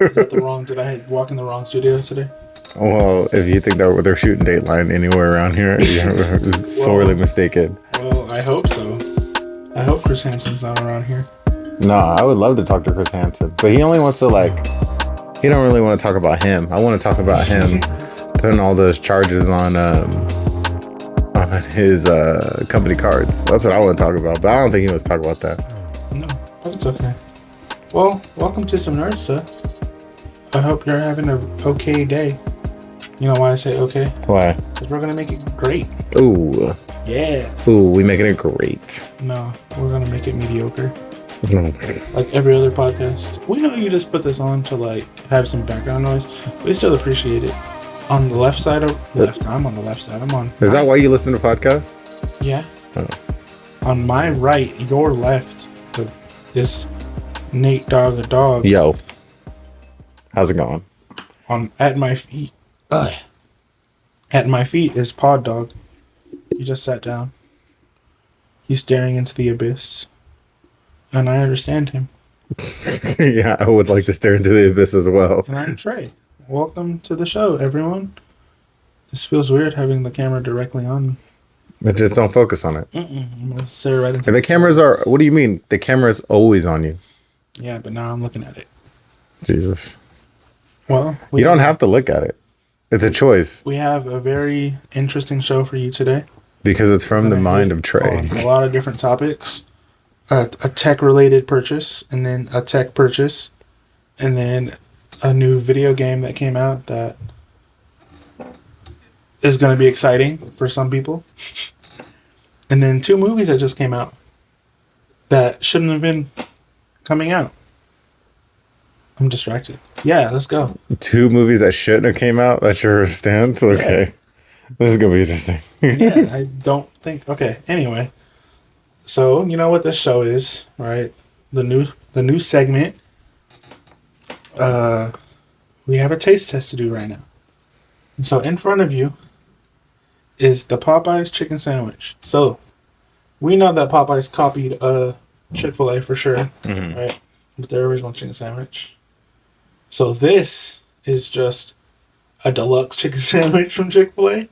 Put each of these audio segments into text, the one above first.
Is that the wrong? Did I walk in the wrong studio today? Well, if you think that they're shooting Dateline anywhere around here, you're sorely mistaken. Well, I hope so. I hope Chris Hansen's not around here. No, I would love to talk to Chris Hansen, but he only wants to he don't really want to talk about him. I want to talk about him putting all those charges on his company cards. That's what I want to talk about, but I don't think he wants to talk about that. No, but it's okay. Well, welcome to some nerd stuff. I hope you're having an okay day. You know why I say okay? Why? Because we're going to make it great. Ooh. Yeah. Ooh, we making it great. No, we're going to make it mediocre. Oh my God. Like every other podcast. We know you just put this on to have some background noise. We still appreciate it. On the left side of left, I'm on the left side. I'm on. Is that why you listen to podcasts? Yeah. Oh. On my right, your left, this Nate Dog a dog. Yo. How's it going? At my feet. At my feet is Pod Dog. He just sat down. He's staring into the abyss. And I understand him. Yeah, I would like to stare into the abyss as well. And I'm Trey. Welcome to the show, everyone. This feels weird having the camera directly on me. But just don't focus on it. I'm going to stare right into And the cameras are... What do you mean? The camera's always on you. Yeah, but now I'm looking at it. Jesus. Well, you don't have to look at it. It's a choice. We have a very interesting show for you today. Because it's from the mind of Trey. A lot of different topics. A tech-related purchase, and then a tech purchase, and then a new video game that came out that is going to be exciting for some people. And then 2 movies that just came out that shouldn't have been coming out. I'm distracted. Yeah, let's go. 2 movies that shouldn't have came out? That's your stance? Okay. Yeah. This is going to be interesting. Yeah, I don't think... Okay, anyway. So, you know what this show is, right? The new segment. We have a taste test to do right now. And so in front of you is the Popeyes chicken sandwich. So, we know that Popeyes copied Chick-fil-A for sure, right? With their original chicken sandwich. So this is just a deluxe chicken sandwich from Chick-fil-A.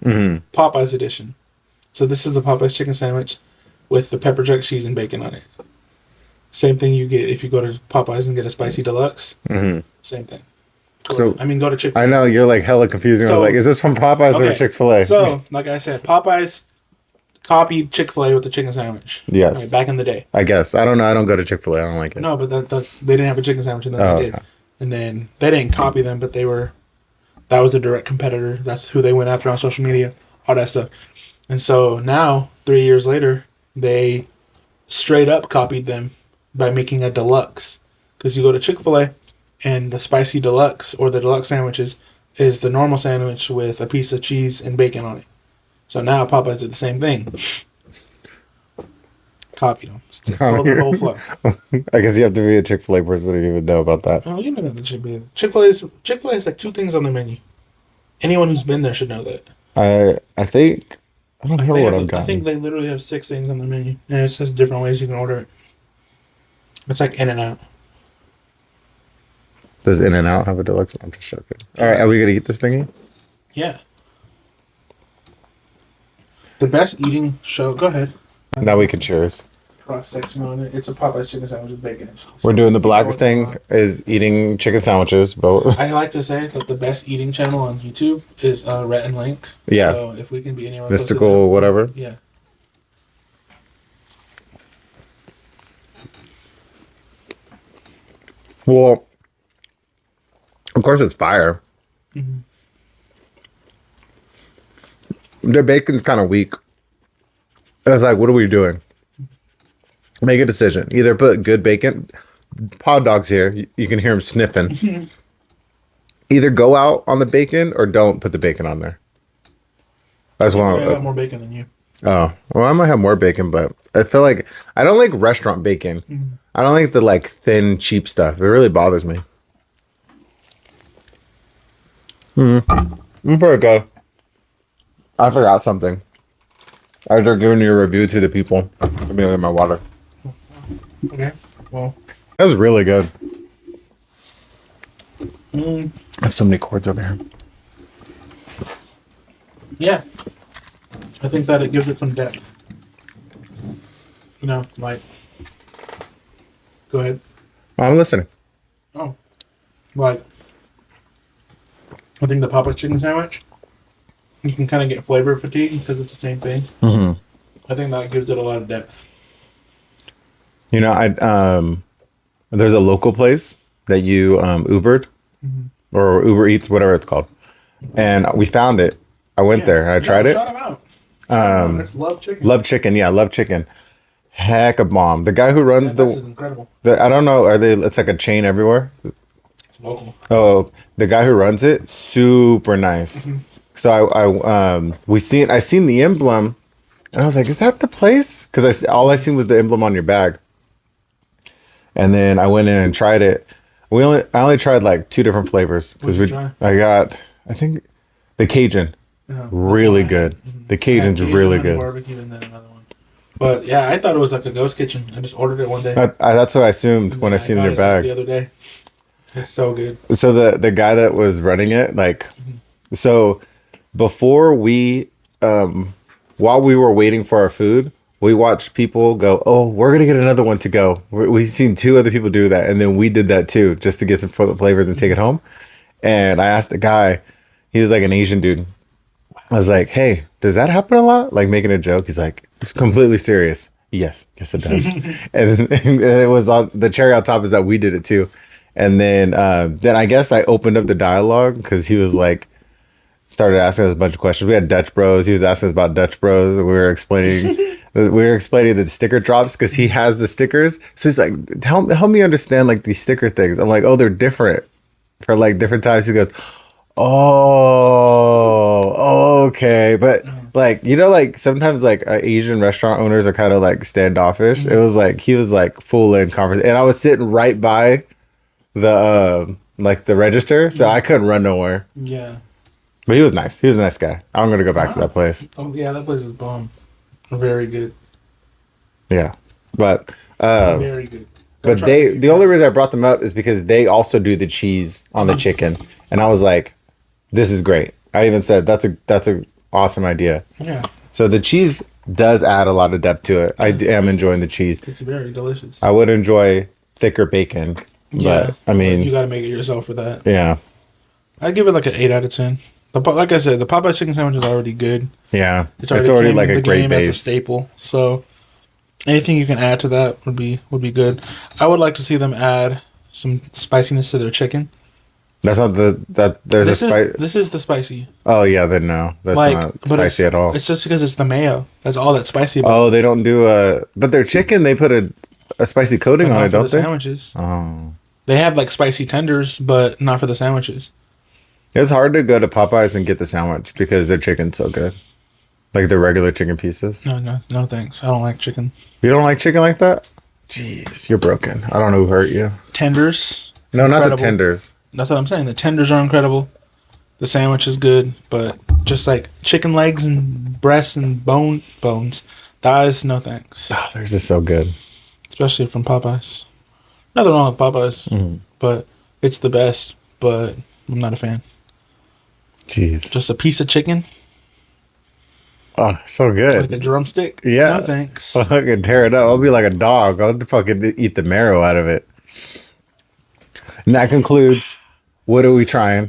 Popeyes edition. So this is the Popeyes chicken sandwich with the pepper jack cheese and bacon on it. Same thing you get if you go to Popeyes and get a spicy deluxe. Same thing. Go to Chick-fil-A. I know, you're like hella confusing. I was like, is this from Popeyes or Chick-fil-A? So, like I said, Popeyes copied Chick-fil-A with the chicken sandwich. Yes. Right, back in the day. I guess. I don't know. I don't go to Chick-fil-A. I don't like it. No, but they didn't have a chicken sandwich and then they did. Okay. And then they didn't copy them, but that was a direct competitor. That's who they went after on social media, all that stuff. And so now, 3 years later, they straight up copied them by making a deluxe. Because you go to Chick-fil-A and the spicy deluxe or the deluxe sandwiches is the normal sandwich with a piece of cheese and bacon on it. So now Popeyes did the same thing. Copied them. Stole the whole flow. I guess you have to be a Chick-fil-A person to even know about that. Oh, you know that should be. Chick-fil-A is like 2 things on the menu. Anyone who's been there should know that. I think... I don't know what I've got. I think they literally have 6 things on the menu. And it says different ways you can order it. It's like In-N-Out. Does In-N-Out have a deluxe? I'm just joking. All right, are we going to eat this thingy? Yeah. The best eating show... Go ahead. Now we can cheers. Cross-section on it. It's a Popeyes chicken sandwich with bacon. We're doing the blackest thing is eating chicken sandwiches. But I like to say that the best eating channel on YouTube is Rhett and Link. Yeah. So if we can be anywhere Mystical whatever. Yeah. Well, of course it's fire. Their bacon's kind of weak. I was like, what are we doing? Make a decision. Either put good bacon. Pod Dog's here. You can hear him sniffing. Either go out on the bacon or don't put the bacon on there. That's one. I have more bacon than you. Oh, well, I might have more bacon, but I feel like I don't like restaurant bacon. I don't like the thin, cheap stuff. It really bothers me. I'm pretty good. I forgot something. After giving you a review to the people, let me get my water. Okay. Well, that was really good. I have so many cords over here. Yeah. I think that it gives it some depth. You know, like. Go ahead. I'm listening. Oh. Like. I think the Popeyes chicken sandwich, you can kind of get flavor fatigue because it's the same thing. Mm-hmm. I think that gives it a lot of depth. You know, there's a local place that you Ubered or Uber Eats, whatever it's called, and we found it. I went there and I tried it. Shout them out. Shout 'em out. It's Love Chicken. Love Chicken, yeah, Love Chicken. Heck of bomb. The guy who runs This is incredible. I don't know, it's like a chain everywhere? It's local. Oh, the guy who runs it, super nice. So I seen the emblem, and I was like, "Is that the place?" Because all I seen was the emblem on your bag. And then I went in and tried it. I only tried like 2 different flavors because I think the Cajun, really good. The Cajun's really good. Barbecue and then another one. But yeah, I thought it was like a ghost kitchen. I just ordered it one day. That's what I assumed when I seen your bag the other day. It's so good. So the guy that was running it, like, so before while we were waiting for our food, we watched people go, "Oh, we're gonna get another one to go." We've seen 2 other people do that, and then we did that too, just to get some flavors and take it home. And I asked the guy, he's like an Asian dude. I was like, "Hey, does that happen a lot?" Like making a joke. He's like, "It's completely serious." Yes, it does. and it was the cherry on top is that we did it too. And then I guess I opened up the dialogue because he was like, started asking us a bunch of questions. We had Dutch Bros. He was asking us about Dutch Bros. And we were explaining the sticker drops because he has the stickers. So he's like, help me understand like these sticker things. I'm like, oh, they're different for like different times. He goes, oh, okay. But like, you know, like sometimes like Asian restaurant owners are kind of like standoffish. It was like, he was like full in conversation. And I was sitting right by the register. So I couldn't run nowhere. Yeah. But he was nice. He was a nice guy. I'm going to go back to that place. Oh, yeah, that place is bomb. Very good. Yeah. But very good. But the only reason I brought them up is because they also do the cheese on the chicken. And I was like, this is great. I even said that's a awesome idea. Yeah. So the cheese does add a lot of depth to it. I am enjoying the cheese. It's very delicious. I would enjoy thicker bacon. Yeah. But I mean, you got to make it yourself for that. Yeah. I'd give it like an 8 out of 10. Like I said, the Popeyes chicken sandwich is already good. Yeah, it's already like a great base. As a staple. So anything you can add to that would be good. I would like to see them add some spiciness to their chicken. That's not This is the spicy. Oh yeah, then no, that's not spicy at all. It's just because it's the mayo. That's all that's spicy about. Oh, they don't do but their chicken they put a spicy coating on it, don't they? Sandwiches. Oh, they have like spicy tenders, but not for the sandwiches. It's hard to go to Popeyes and get the sandwich because their chicken's so good. Like the regular chicken pieces. No, thanks. I don't like chicken. You don't like chicken like that? Jeez, you're broken. I don't know who hurt you. Tenders. No, incredible. Not the tenders. That's what I'm saying. The tenders are incredible. The sandwich is good, but just like chicken legs and breasts and bones, thighs, no thanks. Oh, theirs is so good. Especially from Popeyes. Nothing wrong with Popeyes, but it's the best, but I'm not a fan. Jeez. Just a piece of chicken. Oh, so good. Like a drumstick? Yeah. No thanks. I'll fucking tear it up. I'll be like a dog. I'll fucking eat the marrow out of it. And that concludes, what are we trying?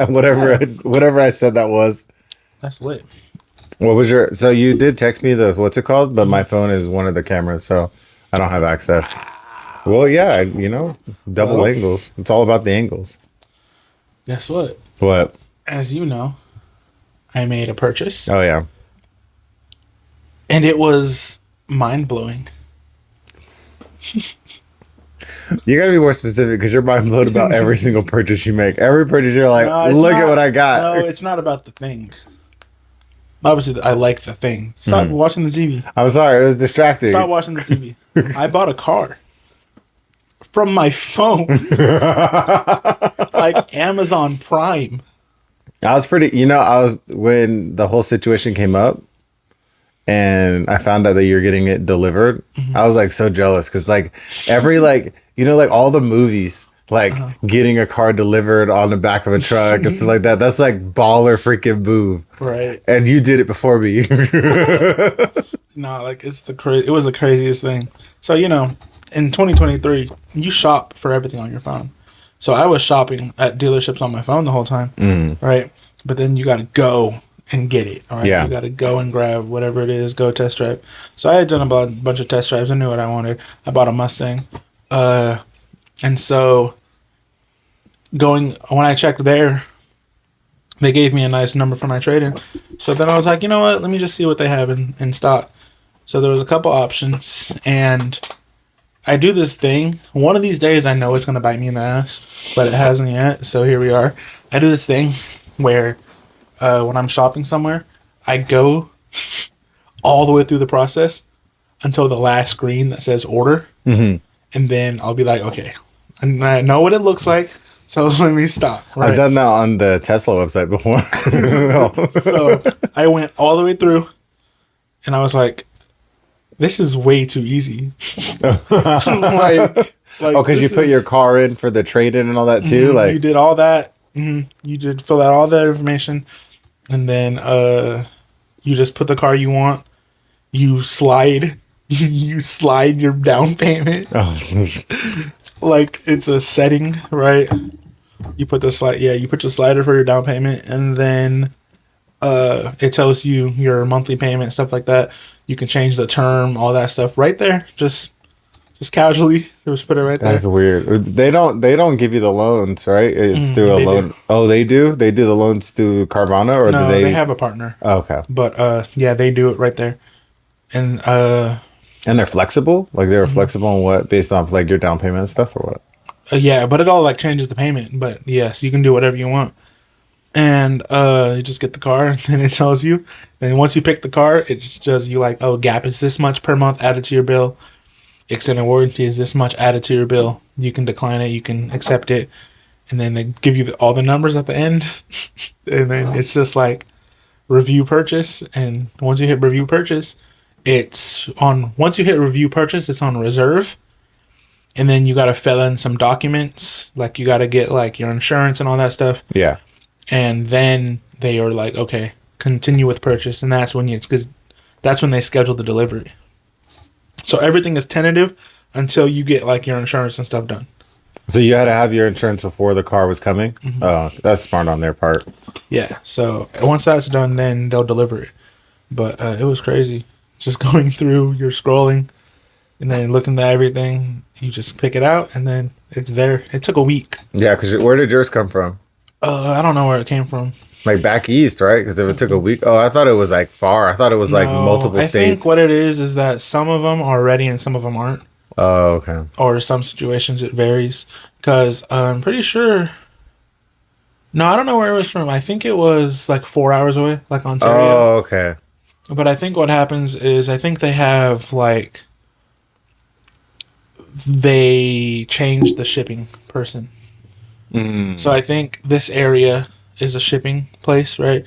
whatever I said that was. That's lit. What was so you did text me what's it called? But my phone is one of the cameras, so I don't have access. Well, yeah, double angles. It's all about the angles. Guess what? What? As you know, I made a purchase. Oh, yeah. And it was mind-blowing. You got to be more specific because you're mind-blown about every single purchase you make. Every purchase you're like, look at what I got. No, it's not about the thing. Obviously, I like the thing. Stop watching the TV. I'm sorry. It was distracting. Stop watching the TV. I bought a car. From my phone. Like Amazon Prime. I was when the whole situation came up and I found out that you're getting it delivered, I was like so jealous because like every like all the movies, like getting a car delivered on the back of a truck and stuff like that. That's like baller freaking move. Right. And you did it before me. No, like it was the craziest thing. So, you know, in 2023, you shop for everything on your phone. So I was shopping at dealerships on my phone the whole time, right? But then you got to go and get it, all right? Yeah. You got to go and grab whatever it is, go test drive. So I had done a bunch of test drives. I knew what I wanted. I bought a Mustang. And so when I checked there, they gave me a nice number for my trade-in. So then I was like, you know what? Let me just see what they have in stock. So there was a couple options, and I do this thing. One of these days, I know it's going to bite me in the ass, but it hasn't yet. So here we are. I do this thing where when I'm shopping somewhere, I go all the way through the process until the last screen that says order. And then I'll be like, okay, and I know what it looks like. So let me stop. Right? I've done that on the Tesla website before. So I went all the way through, and I was like, this is way too easy. Because you put your car in for the trade-in and all that too? Like you did all that. You did fill out all that information, and then you just put the car you want. You slide your down payment. Like it's a setting, right? You put the slide. Yeah, you put your slider for your down payment, and then it tells you your monthly payment, stuff like that. You can change the term, all that stuff right there. Just casually, just put it right there. That's weird. They don't give you the loans, right? It's through a loan. Do. Oh, they do. They do the loans through Carvana, or No, do they? They have a partner. Oh, okay. But yeah, they do it right there, and they're flexible. Like they're flexible on what, based off like your down payment and stuff, or what? Yeah, but it all like changes the payment. But yes, you can do whatever you want. And you just get the car, and then it tells you. Then once you pick the car, it shows you like, oh, gap is this much per month added to your bill. Extended warranty is this much added to your bill. You can decline it, you can accept it, and then they give you all the numbers at the end. And then it's just like review purchase. And once you hit review purchase, once you hit review purchase, it's on reserve. And then you got to fill in some documents, like you got to get like your insurance and all that stuff. Yeah. And then they are like, okay, continue with purchase, and that's when they schedule the delivery. So everything is tentative until you get like your insurance and stuff done. So you had to have your insurance before the car was coming. Oh, that's smart on their part. Yeah. So once that's done, then they'll deliver it. But it was crazy, just going through, you're scrolling, and then looking at everything. You just pick it out, and then it's there. It took a week. Yeah, because where did yours come from? I don't know where it came from. Like back east, right? Because if it took a week, I thought it was like far. I thought it was like multiple states. I think what it is that some of them are ready and some of them aren't. Oh, okay. Or some situations it varies. Because I'm pretty sure. No, I don't know where it was from. I think it was like 4 hours away, like Ontario. Oh, okay. But I think what happens is I think they have like. They changed the shipping person. So I think this area is a shipping place, right?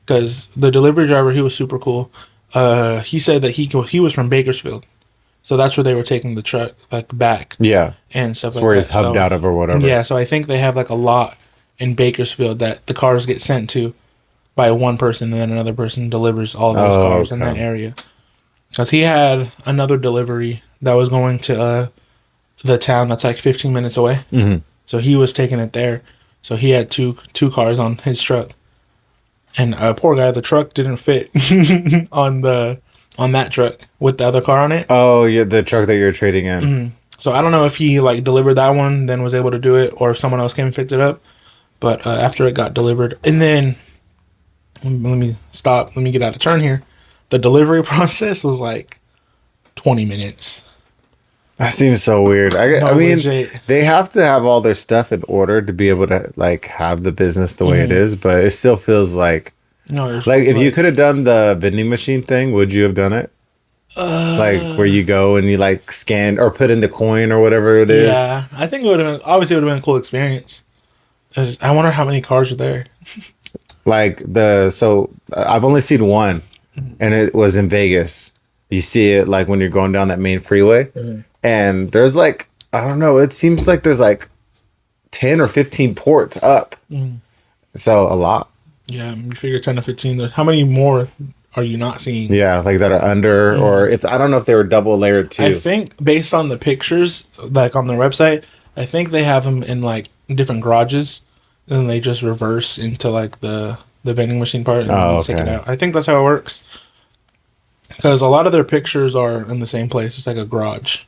Because the delivery driver, he was super cool. He said that he was from Bakersfield, so that's where they were taking the truck like back. Yeah, and stuff like where that. he's hubbed out of or whatever. Yeah, so I think they have like a lot in Bakersfield that the cars get sent to by one person, and then another person delivers all those cars in that area. Because he had another delivery that was going to the town that's like 15 minutes away. So he was taking it there. So he had two cars on his truck. And poor guy, the truck didn't fit on that truck with the other car on it. Oh, yeah, the truck that you're trading in. So I don't know if he like delivered that one, then was able to do it, or if someone else came and picked it up. But after it got delivered, and then let me stop. Let me get out of turn here. The delivery process was like 20 minutes. That seems so weird. I mean, legit. They have to have all their stuff in order to be able to like have the business the way it is, but it still feels like if you could have done the vending machine thing, would you have done it? Like where you go and you like scan or put in the coin or whatever it is. Yeah, I think it would have been obviously it would have been a cool experience. I wonder how many cars are there. So I've only seen one, and it was in Vegas. You see it like when you're going down that main freeway. And there's like, I don't know, it seems like there's like 10 or 15 ports up. So a lot. Yeah, you figure 10 to 15. How many more are you not seeing? Yeah, like that are under, or if I don't know if they were double layered too. I think based on the pictures, like on their website, I think they have them in like different garages, and then they just reverse into like the vending machine part and then take it out. I think that's how it works. Because a lot of their pictures are in the same place. It's like a garage,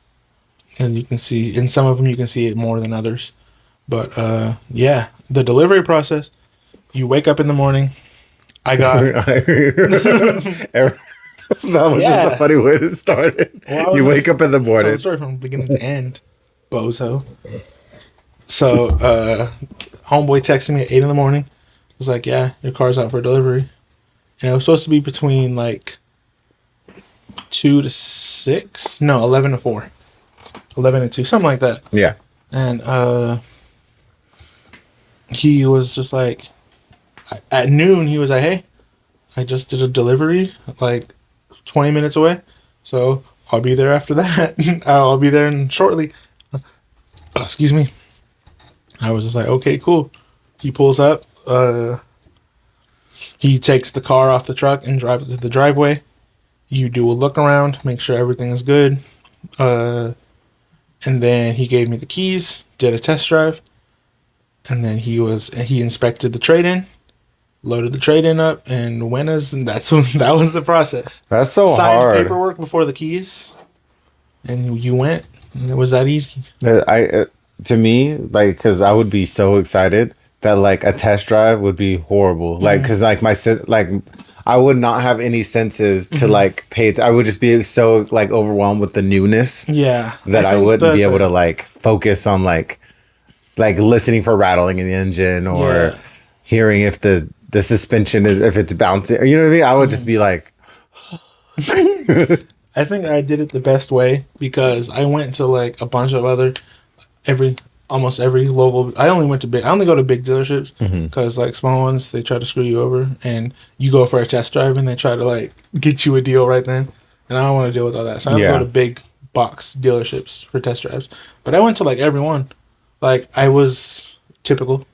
and you can see in some of them you can see it more than others. But yeah, the delivery process. You wake up in the morning. I got. That was just a funny way to start it. Well, you wake up in the morning. Tell the story from beginning to end, bozo. So, homeboy texted me at 8 in the morning. Was like, "Yeah, your car's out for delivery," and it was supposed to be between like 2 to 6. No, 11 to 4, 11 to 2, something like that. Yeah. And he was just like, at noon, he was like, "Hey, I just did a delivery like 20 minutes away, so I'll be there after that. I'll be there shortly." Excuse me. I was just like, "Okay, cool." He pulls up. He takes the car off the truck and drives it to the driveway. You do a look around, make sure everything is good. And then he gave me the keys, did a test drive, and then he inspected the trade-in, loaded the trade-in up, and that was the process. That's so Signed hard. paperwork before the keys, and you went. And it was that easy. To me, like, because I would be so excited that like a test drive would be horrible. Like, because like I would not have any senses to like pay. I would just be so like overwhelmed with the newness. Yeah, that I wouldn't be able to like focus on like listening for rattling in the engine or hearing if the suspension if it's bouncing. You know what I mean? I would just be like. I think I did it the best way because I went to like a bunch of almost every local. I only go to big dealerships because like small ones they try to screw you over, and you go for a test drive and they try to like get you a deal right then, and I don't want to deal with all that. So I don't go to big box dealerships for test drives. But I went to like every one. Like I was typical.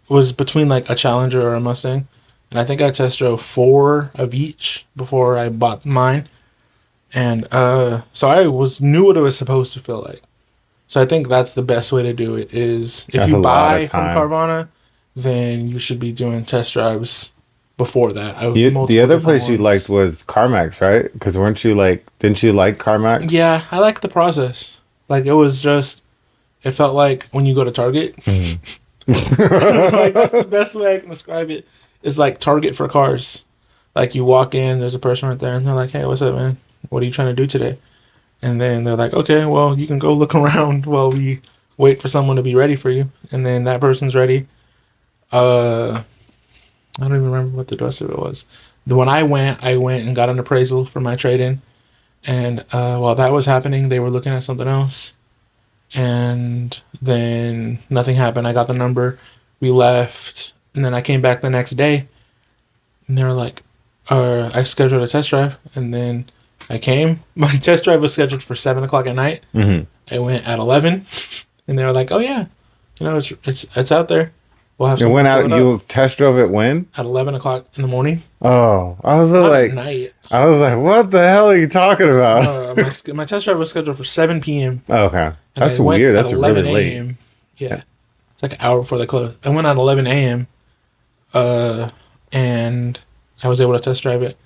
It was between like a Challenger or a Mustang, and I think I test drove 4 of each before I bought mine. And so I knew what it was supposed to feel like. So I think that's the best way to do it is if you buy from Carvana, then you should be doing test drives before that. The other place you liked was CarMax, right? Because didn't you like CarMax? Yeah, I liked the process. Like it felt like when you go to Target. Like that's the best way I can describe it. Is like Target for cars. Like you walk in, there's a person right there, and they're like, "Hey, what's up, man? What are you trying to do today?" And then they're like, "Okay, well, you can go look around while we wait for someone to be ready for you." And then that person's ready. I don't even remember what the rest of it was. When I went and got an appraisal for my trade-in. And while that was happening, they were looking at something else. And then nothing happened. I got the number. We left. And then I came back the next day. And they were like, I scheduled a test drive. And then I came. My test drive was scheduled for 7 o'clock at night. I went at 11. And they were like, "Oh, yeah. It's out there. We'll have some." You test drove it when? At 11 o'clock in the morning. Oh, I was Not like, at night. I was like, what the hell are you talking about? My test drive was scheduled for 7 p.m. Okay. That's weird. That's really late. A.m. Yeah. It's like an hour before they close. I went at 11 a.m. And I was able to test drive it.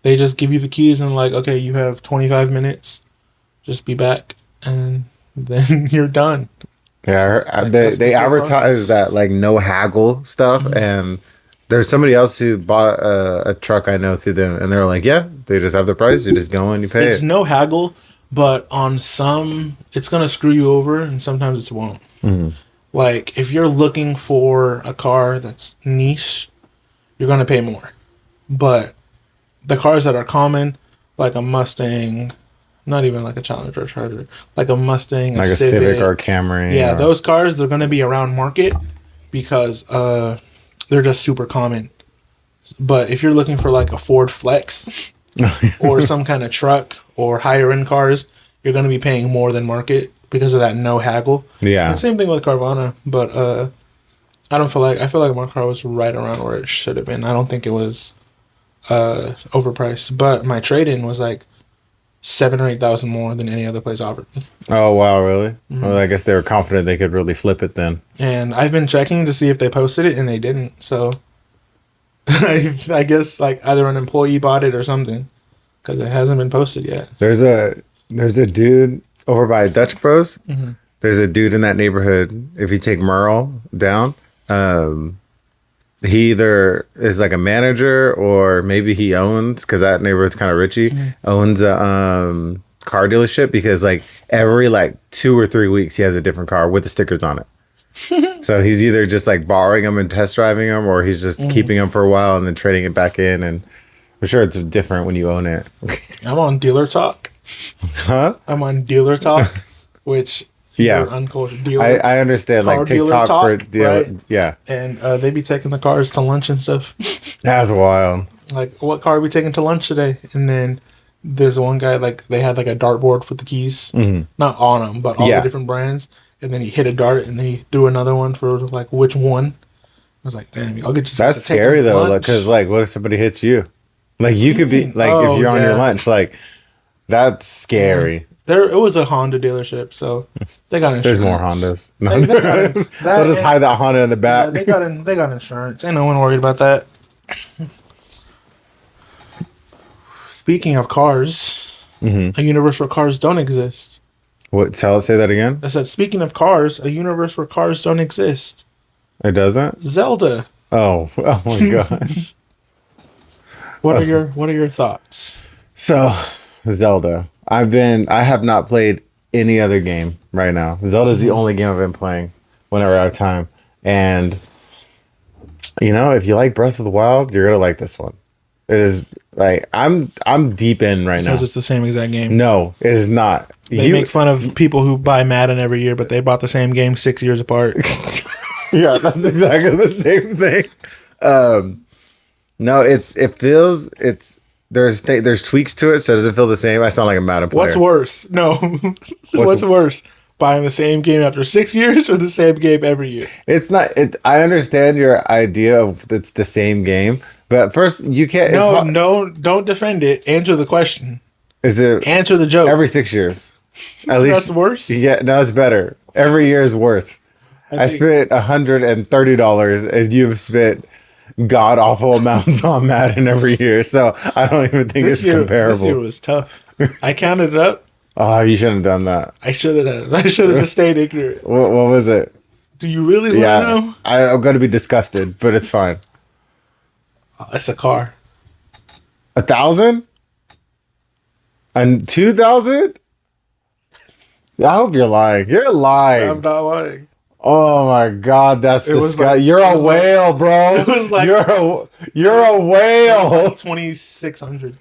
They just give you the keys and like, "Okay, you have 25 minutes. Just be back." And then you're done. Yeah, they advertise that like no haggle stuff, and there's somebody else who bought a truck I know through them, and they're like, "Yeah, they just have the price. You just go and you pay It's no haggle, but on some, it's gonna screw you over, and sometimes it won't. Like if you're looking for a car that's niche, you're gonna pay more. But the cars that are common, like a Mustang. Not even like a Challenger or Charger, like a Mustang, like a Civic or a Camry. Yeah, those cars, they're going to be around market because they're just super common. But if you're looking for like a Ford Flex or some kind of truck or higher end cars, you're going to be paying more than market because of that no haggle. Yeah. And same thing with Carvana, but I feel like my car was right around where it should have been. I don't think it was overpriced, but my trade-in was like 7,000 or 8,000 more than any other place offered me. Oh wow, really? Well, I guess they were confident they could really flip it then. And I've been checking to see if they posted it, and they didn't. So I guess like either an employee bought it or something, because it hasn't been posted yet. There's a dude over by Dutch Bros. There's a dude in that neighborhood. If you take Merle down, he either is like a manager or maybe he owns, because that neighborhood's kind of richy, owns a car dealership, because like every like 2 or 3 weeks he has a different car with the stickers on it. So he's either just like borrowing them and test driving them, or he's just keeping them for a while and then trading it back in. And I'm sure it's different when you own it. I'm on Dealer Talk. Huh? I'm on Dealer Talk, which uncultured dealer. I understand, like TikTok for dealer, right? Yeah. And they be taking the cars to lunch and stuff. That's wild. Like, what car are we taking to lunch today? And then there's one guy, like, they had like a dartboard for the keys, not on them, but all the different brands. And then he hit a dart, and then he threw another one for like which one. I was like, damn, I'll get you. That's scary though, because like, what if somebody hits you? Like, you could be like, if you're on your lunch, like, that's scary. It was a Honda dealership, so they got insurance. There's more Hondas. They'll just hide that Honda in the back. Yeah, they got insurance. Ain't no one worried about that. Speaking of cars, a universe where cars don't exist. What? Say that again. I said, speaking of cars, a universe where cars don't exist. It doesn't? Zelda. Oh my gosh. What are your thoughts? So, Zelda. I have not played any other game right now. Zelda's the only game I've been playing whenever I have time. And if you like Breath of the Wild, you're gonna like this one. It is like I'm deep in right now. Because it's the same exact game. No, it is not. They make fun of people who buy Madden every year, but they bought the same game 6 years apart. Yeah, that's exactly the same thing. No, there's tweaks to it, so it doesn't feel the same. I sound like a Madden player. What's worse? No. What's worse? Buying the same game after 6 years or the same game every year? It's not. I understand your idea of it's the same game, but first you can't. No, don't defend it. Answer the question. Is it answer the joke? Every 6 years, at least. That's worse. Yeah, no, it's better. Every year is worse. I spent $130, and you've spent god awful amounts on Madden every year, so I don't even think it's comparable. This year was tough. I counted it up. Oh, you shouldn't have done that. I should have. I should have stayed ignorant. What was it? Do you really want to know? I'm going to be disgusted, but it's fine. It's a car. 1,000? And 2,000? I hope you're lying. You're lying. I'm not lying. Oh my God, that's disgusting. Like, you're a whale, bro. It was like you're a whale. Like 2,600.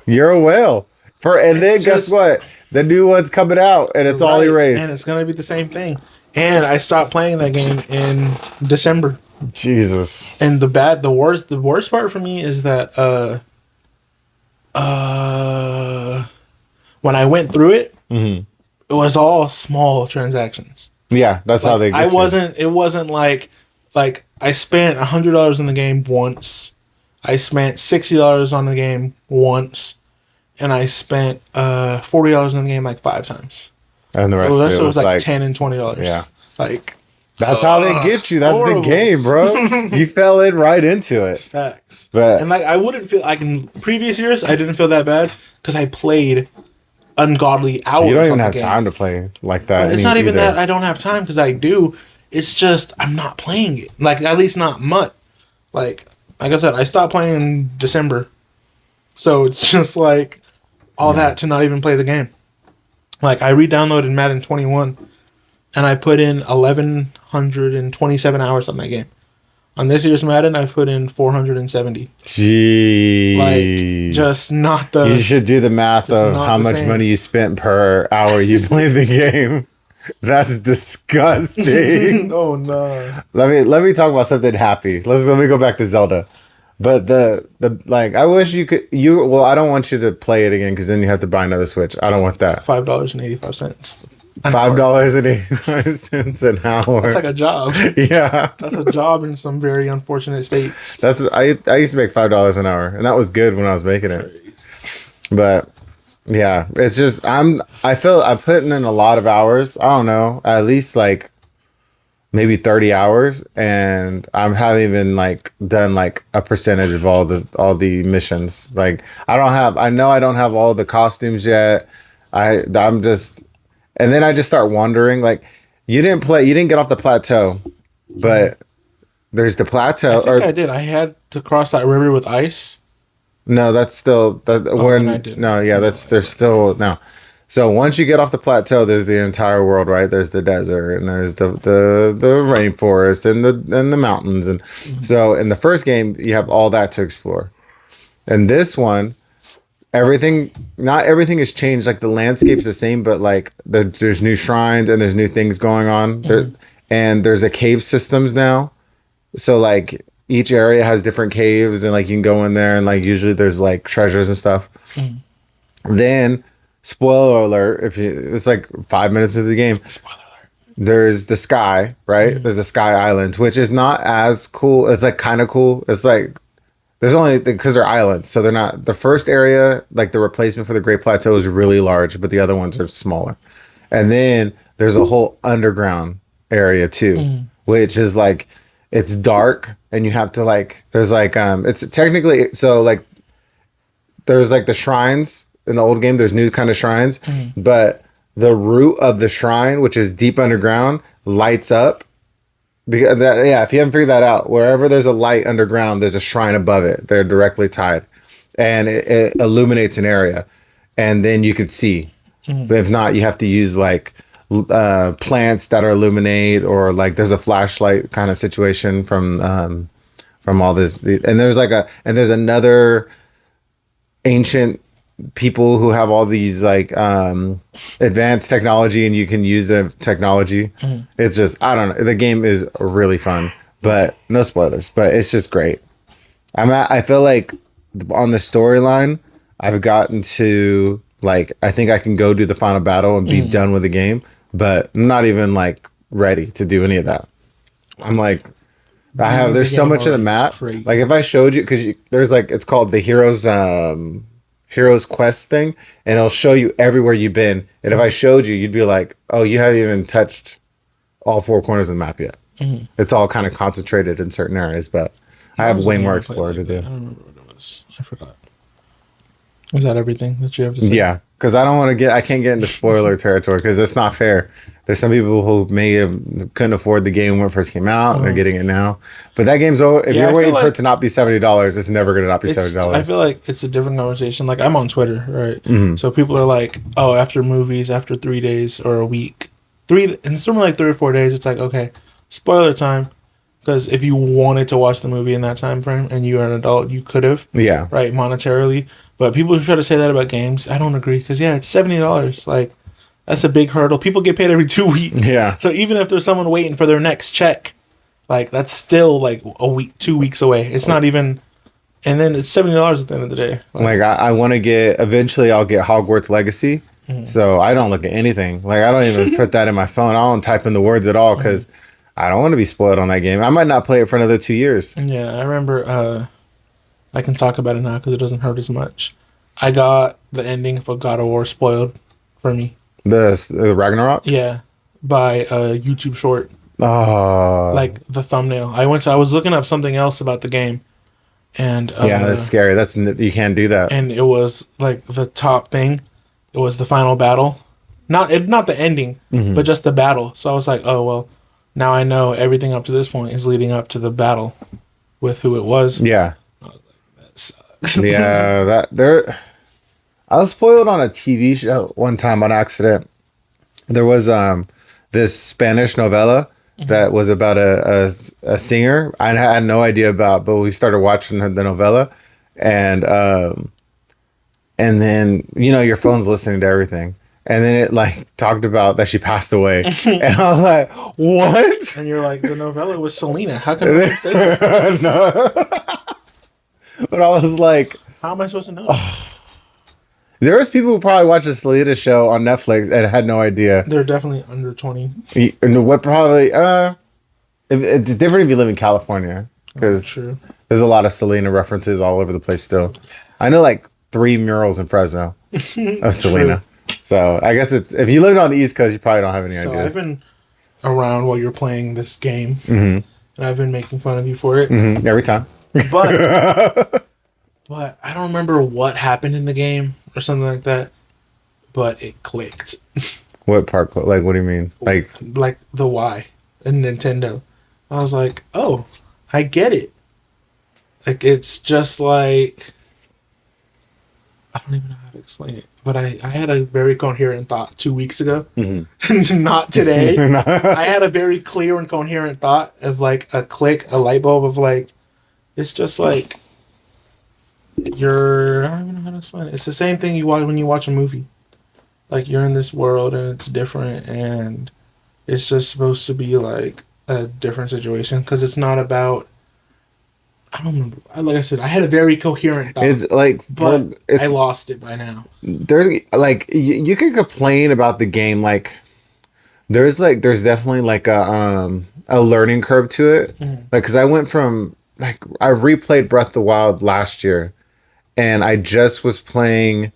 You're a whale. Guess what? The new one's coming out, and it's all erased. And it's gonna be the same thing. And I stopped playing that game in December. Jesus. And the worst part for me is that when I went through it, it was all small transactions. Yeah, that's how they get It wasn't like I spent $100 in the game once. I spent $60 on the game once. And I spent $40 in the game like 5 times. And the rest of it was like $10 and $20. Yeah. Like, that's how they get you. That's horrible. The game, bro. You fell in right into it. Facts. But and like I wouldn't feel like in previous years I didn't feel that bad because I played ungodly hours. You don't even have time to play like that. But it's not even that I don't have time because I do. It's just I'm not playing it. Like at least not much. Like I said, I stopped playing in December. So it's just like all that to not even play the game. Like I re-downloaded Madden 21 and I put in 1,127 hours on that game. On this year's Madden, I put in 470. Gee. Like just not the. You should do the math of how much money you spent per hour you played the game. That's disgusting. Oh no. Let me talk about something happy. Let me go back to Zelda. But the I wish you could I don't want you to play it again because then you have to buy another Switch. I don't want that. $5.85. $5.85 an hour. That's like a job. Yeah, That's a job in some very unfortunate states. I used to make $5 an hour, and that was good when I was making it. But yeah, it's just I feel I'm putting in a lot of hours. I don't know, at least like maybe 30 hours, and I haven't even like done like a percentage of all the missions. Like I know I don't have all the costumes yet. I'm just, and then I just start wondering, like, you didn't get off the plateau, but there's the plateau. I did. I had to cross that river with ice. No, that's still that. I didn't. No, yeah, there's still no. So once you get off the plateau, there's the entire world, right? There's the desert, and there's the rainforest, and the mountains, and so in the first game you have all that to explore. And this one, not everything has changed. Like the landscape's the same, but like there's new shrines and there's new things going on. And there's a cave systems now. So like each area has different caves, and like you can go in there, and like usually there's like treasures and stuff. Then, spoiler alert, it's like 5 minutes into the game. Spoiler alert. There's the sky, right? There's the sky island, which is not as cool. It's like kind of cool. It's like there's only because they're islands, so they're not the first area. Like the replacement for the Great Plateau is really large, but the other ones are smaller. And then there's a whole underground area too, which is like it's dark, and you have to like there's like it's technically so like there's like the shrines in the old game. There's new kind of shrines, but the root of the shrine, which is deep underground, lights up. Because if you haven't figured that out, wherever there's a light underground, there's a shrine above it. They're directly tied, and it illuminates an area, and then you could see. But if not, you have to use like plants that are illuminate, or like there's a flashlight kind of situation from all this. And there's another ancient people who have all these like advanced technology, and you can use the technology. It's just, I don't know, the game is really fun, but no spoilers, but it's just great. I feel like on the storyline I've gotten to like, I think I can go do the final battle and be done with the game, but I'm not even like ready to do any of that. I'm like, there's so much of the map. Like if I showed you, because there's like, it's called the Heroes Quest thing, and it'll show you everywhere you've been. And if I showed you, you'd be like, oh, you haven't even touched all four corners of the map yet. It's all kind of concentrated in certain areas, but I have way more explore to do. I don't remember what it was. I forgot. Was that everything that you have to say? Yeah, because I can't get into spoiler territory because it's not fair. There's some people who couldn't afford the game when it first came out, and they're getting it now. But that game's over. If you're waiting for it to not be $70, it's never going to not be $70. I feel like it's a different conversation. Like I'm on Twitter, right? So people are like, oh, after movies, after 3 days or a week, and something like 3 or 4 days, it's like, okay, spoiler time. Because if you wanted to watch the movie in that time frame and you are an adult, you could have. Yeah. Right, monetarily. But people who try to say that about games, I don't agree. Because, yeah, it's $70. Like, that's a big hurdle. People get paid every 2 weeks. Yeah. So even if there's someone waiting for their next check, like, that's still, like, a week, 2 weeks away. It's not even... And then it's $70 at the end of the day. Like I want to eventually I'll get Hogwarts Legacy. So I don't look at anything. Like, I don't even put that in my phone. I don't type in the words at all because... I don't want to be spoiled on that game. I might not play it for another 2 years. Yeah, I remember. I can talk about it now because it doesn't hurt as much. I got the ending for God of War spoiled for me. The Ragnarok? Yeah, by a YouTube short. Oh, like the thumbnail. I was looking up something else about the game, and yeah, that's scary. You can't do that. And it was like the top thing. It was the final battle, not the ending, but just the battle. So I was like, oh well. Now I know everything up to this point is leading up to the battle with who it was. Yeah. I was like, that sucks. Yeah, I was spoiled on a TV show one time on accident. There was this Spanish novella that was about a singer I had no idea about, but we started watching the novella, and then your phone's listening to everything. And then it like talked about that she passed away. And I was like, what? And you're like, the novella was Selena. How can I say that? No. But I was like, how am I supposed to know? There was people who probably watched the Selena show on Netflix and had no idea. They're definitely under 20. And what probably it's different if you live in California because True. there's a lot of Selena references all over the place still. I know like 3 murals in Fresno of Selena. So I guess it's if you lived on the East Coast, you probably don't have any So ideas. I've been around while you're playing this game, and I've been making fun of you for it. Every time. But but I don't remember what happened in the game or something like that. But it clicked. What part? Like, what do you mean? Like the Y in Nintendo. I was like, oh, I get it. Like it's just like I don't even know how to explain it. But I had a very coherent thought 2 weeks ago. Not today. I had a very clear and coherent thought of like a click, a light bulb of like, it's just like, I don't even know how to explain it. It's the same thing you watch when you watch a movie. Like you're in this world and it's different and it's just supposed to be like a different situation because it's not about, I don't remember. Like I said, I had a very coherent thought. it's like, but I lost it by now. there's like you can complain about the game. Like there's definitely like a learning curve to it. Like because I went from like I replayed Breath of the Wild last year, and I just was playing.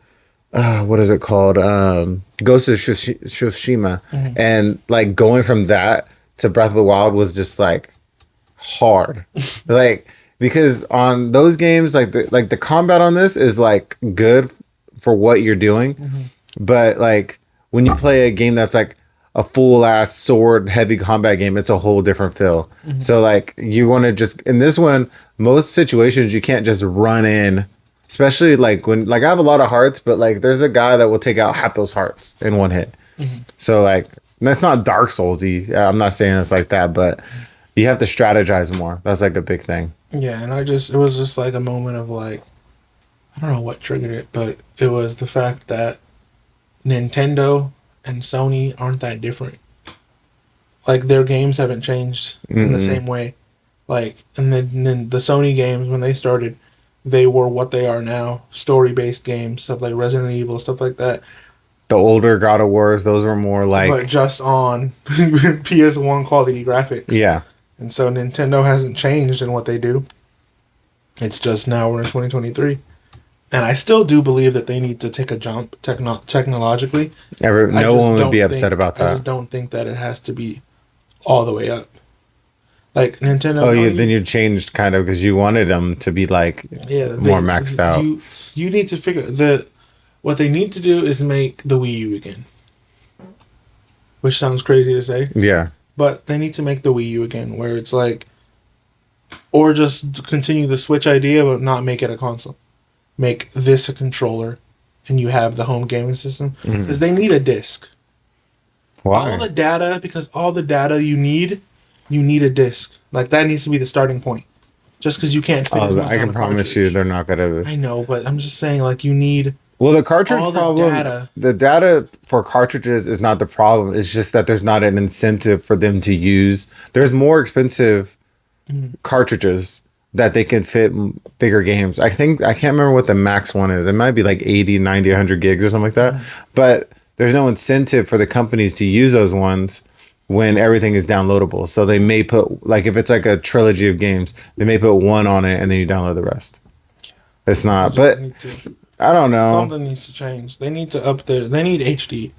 What is it called? Ghost of Tsushima, and like going from that to Breath of the Wild was just like hard, like because on those games, like the combat on this is like good for what you're doing, but like when you play a game that's like a full ass sword heavy combat game, it's a whole different feel. So like you want to just in this one, most situations you can't just run in. Especially like when like I have a lot of hearts, but like there's a guy that will take out half those hearts in one hit. So like that's not Dark Souls-y. I'm not saying it's like that, but you have to strategize more. That's like a big thing. Yeah, and it was just like a moment of like, I don't know what triggered it, but it was the fact that Nintendo and Sony aren't that different. Like their games haven't changed in the same way. Like and then the Sony games when they started, they were what they are now, story-based games, stuff like Resident Evil, stuff like that. The older God of Wars, those were more like but just on PS1 quality graphics. Yeah. And so Nintendo hasn't changed in what they do. It's just now we're in 2023. And I still do believe that they need to take a jump technologically. No one would be upset about that. I just don't think that it has to be all the way up. Like Nintendo. Oh, yeah. Then you changed kind of because you wanted them to be like more maxed out. You need to figure what they need to do is make the Wii U again. Which sounds crazy to say. Yeah. But they need to make the Wii U again, where it's like, or just continue the Switch idea, but not make it a console. Make this a controller, and you have the home gaming system because they need a disc. Why? All the data you need a disc. Like that needs to be the starting point. Just because you can't fit. I can promise you, they're not gonna. I know, but I'm just saying, like you need. Well, the cartridge all the problem. Data. The data for cartridges is not the problem. It's just that there's not an incentive for them to use. There's more expensive cartridges that they can fit bigger games. I can't remember what the max one is. It might be like 80, 90, 100 gigs or something like that. But there's no incentive for the companies to use those ones when everything is downloadable. So they may put, like if it's like a trilogy of games, they may put one on it and then you download the rest. It's not, but I don't know. Something needs to change. They need to they need HD.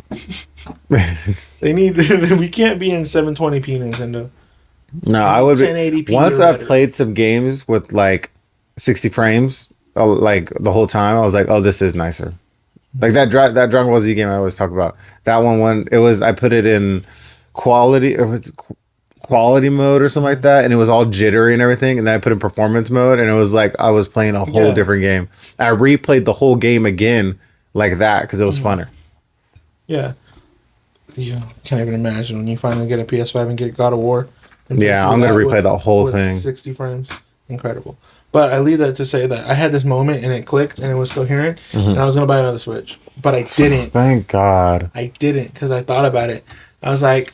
We can't be in 720p Nintendo. No, I would be. 1080p Once or I better. played some games with like 60 frames, like the whole time, I was like, "Oh, this is nicer." Like that Dragon Ball Z game I always talk about. That one it was I put it in quality mode or something like that, and it was all jittery and everything. And then I put in performance mode, and it was like I was playing a whole different game. I replayed the whole game again like that because it was funner. Yeah. You can't even imagine when you finally get a PS5 and get God of War. Yeah, I'm gonna replay the whole thing. 60 frames, incredible. But I leave that to say that I had this moment and it clicked and it was coherent, and I was gonna buy another Switch, but I didn't. Thank God. I didn't because I thought about it. I was like,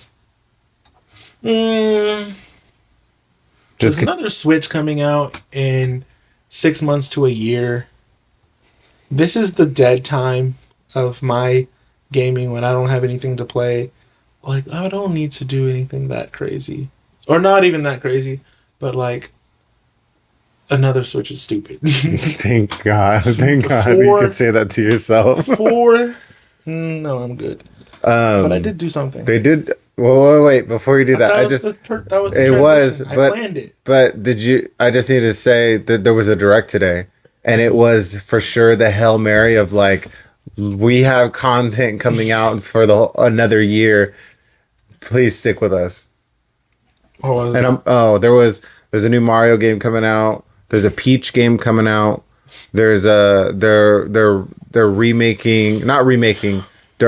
there's another Switch coming out in 6 months to a year. This is the dead time of my gaming when I don't have anything to play. Like, I don't need to do anything that crazy. Or not even that crazy, but like, another Switch is stupid. Thank God. Thank God you could say that to yourself. No, I'm good. But I did do something. They did. Well, wait. Before you do that, I just that was it was. I But planned it. But did you? I just need to say that there was a direct today, and it was for sure the Hail Mary of like, we have content coming out for another year. Please stick with us. There's a new Mario game coming out. There's a Peach game coming out. There's they're they're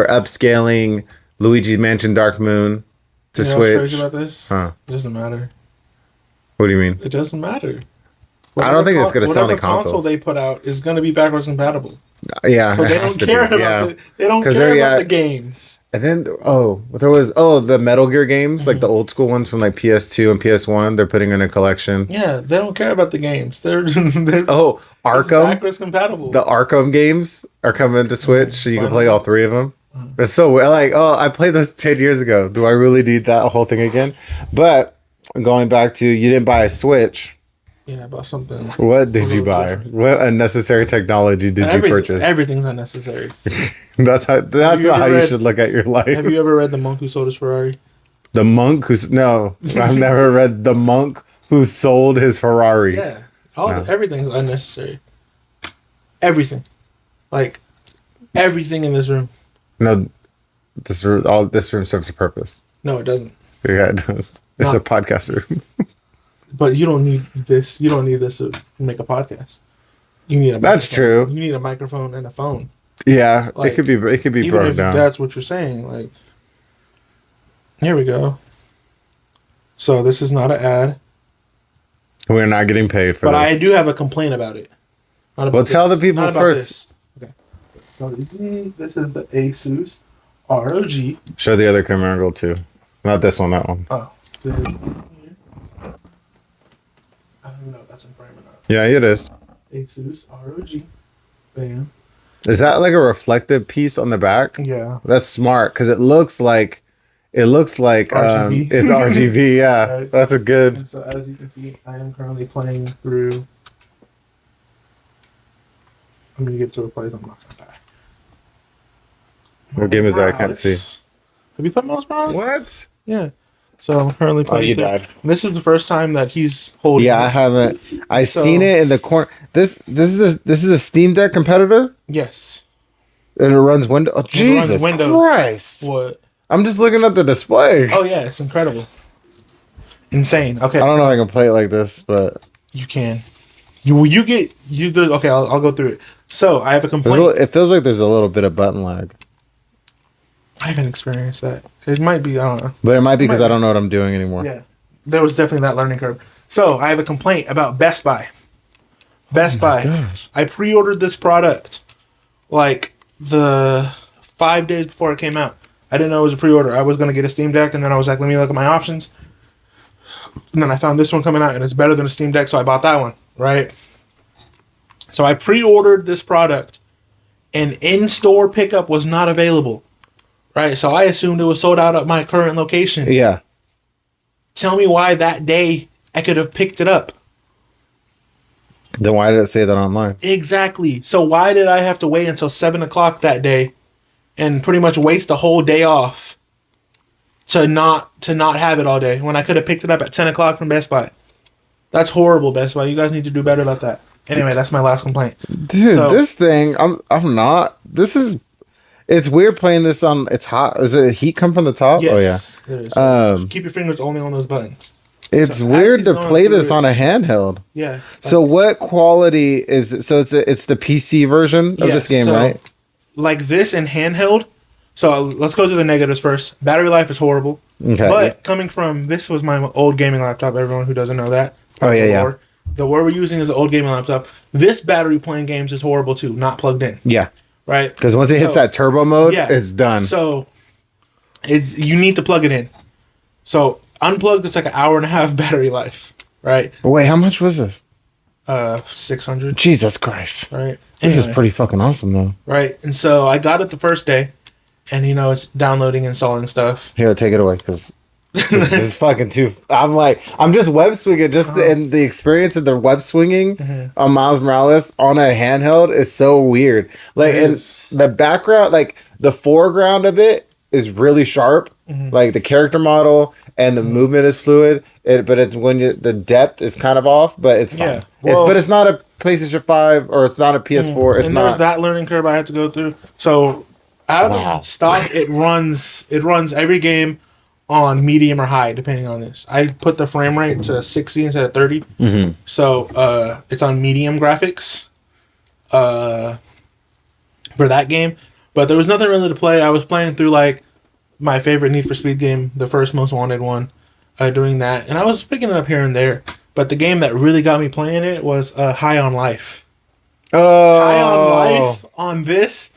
upscaling Luigi's Mansion Dark Moon to Switch. What's crazy about this? It doesn't matter. What do you mean? It doesn't matter. I don't think it's going to sell any consoles. Console they put out is going to be backwards compatible. Yeah, so they don't care about the games. And then there was the Metal Gear games, like the old school ones from like PS2 and PS1. They're putting in a collection. Yeah, they don't care about the games. They're Arkham backwards compatible. The Arkham games are coming to Switch, so you can play all three of them. It's so weird. Like, I played this 10 years ago. Do I really need that whole thing again? But going back to, you didn't buy a Switch. Yeah, I bought something. What did you buy? Different. What unnecessary technology did you purchase? Everything's unnecessary. That's how you should look at your life. Have you ever read The Monk Who Sold His Ferrari? The monk who's no, I've never read The Monk Who Sold His Ferrari. Yeah, everything's unnecessary. Everything, like everything in this room. No, this room serves a purpose. No, it doesn't. Yeah, it does. It's a podcast room. But you don't need this. You don't need this to make a podcast. You need a. That's true. You need a microphone and a phone. Yeah, like, it could be even broken if down. That's what you're saying. Like, here we go. So this is not an ad. We're not getting paid for this. But I do have a complaint about it. Tell the people first. Okay. So this is the Asus ROG. Show the other camera angle too. Not this one. That one. Oh. I don't know if that's in frame or not. Yeah, it is. Asus ROG. Bam. Is that like a reflective piece on the back? Yeah. That's smart because it looks like RGB. It's RGB. Yeah, right. That's a good. And so as you can see, I am currently playing through. I'm gonna get to a place I'm not gonna die. What game is that? I can't see. Have you played Miles Morales? What? Yeah. So I'm currently playing. Oh, you died. This is the first time that he's holding. Yeah, I haven't. I've seen it in the corner. This is a Steam Deck competitor. Yes. And it runs Windows. Oh, Jesus Christ! What? I'm just looking at the display. Oh yeah, it's incredible. Insane. Okay. I don't know if I can play it like this, but you can. Okay, I'll go through it. So I have a complaint. It feels like there's a little bit of button lag. I haven't experienced that. It might be, I don't know. But it might be because I don't know what I'm doing anymore. Yeah. There was definitely that learning curve. So I have a complaint about Best Buy. Best Buy. Gosh. I pre-ordered this product like the 5 days before it came out. I didn't know it was a pre-order. I was going to get a Steam Deck, and then I was like, let me look at my options. And then I found this one coming out, and it's better than a Steam Deck, so I bought that one, right? So I pre-ordered this product, and in-store pickup was not available. Right, so I assumed it was sold out at my current location. Yeah. Tell me why that day I could have picked it up. Then why did it say that online? Exactly. So why did I have to wait until 7 o'clock that day and pretty much waste the whole day off to not have it all day when I could have picked it up at 10 o'clock from Best Buy? That's horrible, Best Buy. You guys need to do better about that. Anyway, that's my last complaint. Dude, this thing, I'm not. This is... It's weird playing this on. It's hot. Is it heat come from the top? Yes, oh yeah. It is. So keep your fingers only on those buttons. It's weird to play this on a handheld. Yeah. So what quality is it? So it's the PC version of this game, right? Like this in handheld. So let's go to the negatives first. Battery life is horrible. Okay. But coming from this was my old gaming laptop. Everyone who doesn't know that. Oh yeah. The word we're using is an old gaming laptop. This battery playing games is horrible too. Not plugged in. Yeah. Right, because once it hits that turbo mode, it's done. So, you need to plug it in. So unplugged, it's like an hour and a half battery life. Right. Wait, how much was this? 600. Jesus Christ. Right. This is Anyway, pretty fucking awesome, though. right. And so I got it the first day, and it's downloading, installing stuff. Here, take it away, because this is fucking too. I'm just web swinging. And the experience of the web swinging on Miles Morales on a handheld is so weird. Like, and the background, like the foreground of it is really sharp. Like the character model and the movement is fluid. But it's when the depth is kind of off, but it's fine. Yeah. Well, but it's not a PlayStation 5 or it's not a PS4. It's and not. there's that learning curve I had to go through. So out of stock, it runs every game on medium or high, depending on this. I put the frame rate to 60 instead of 30. So it's on medium graphics for that game. But there was nothing really to play. I was playing through like my favorite Need for Speed game, the first Most Wanted one, doing that. And I was picking it up here and there. But the game that really got me playing it was High on Life. High on Life on this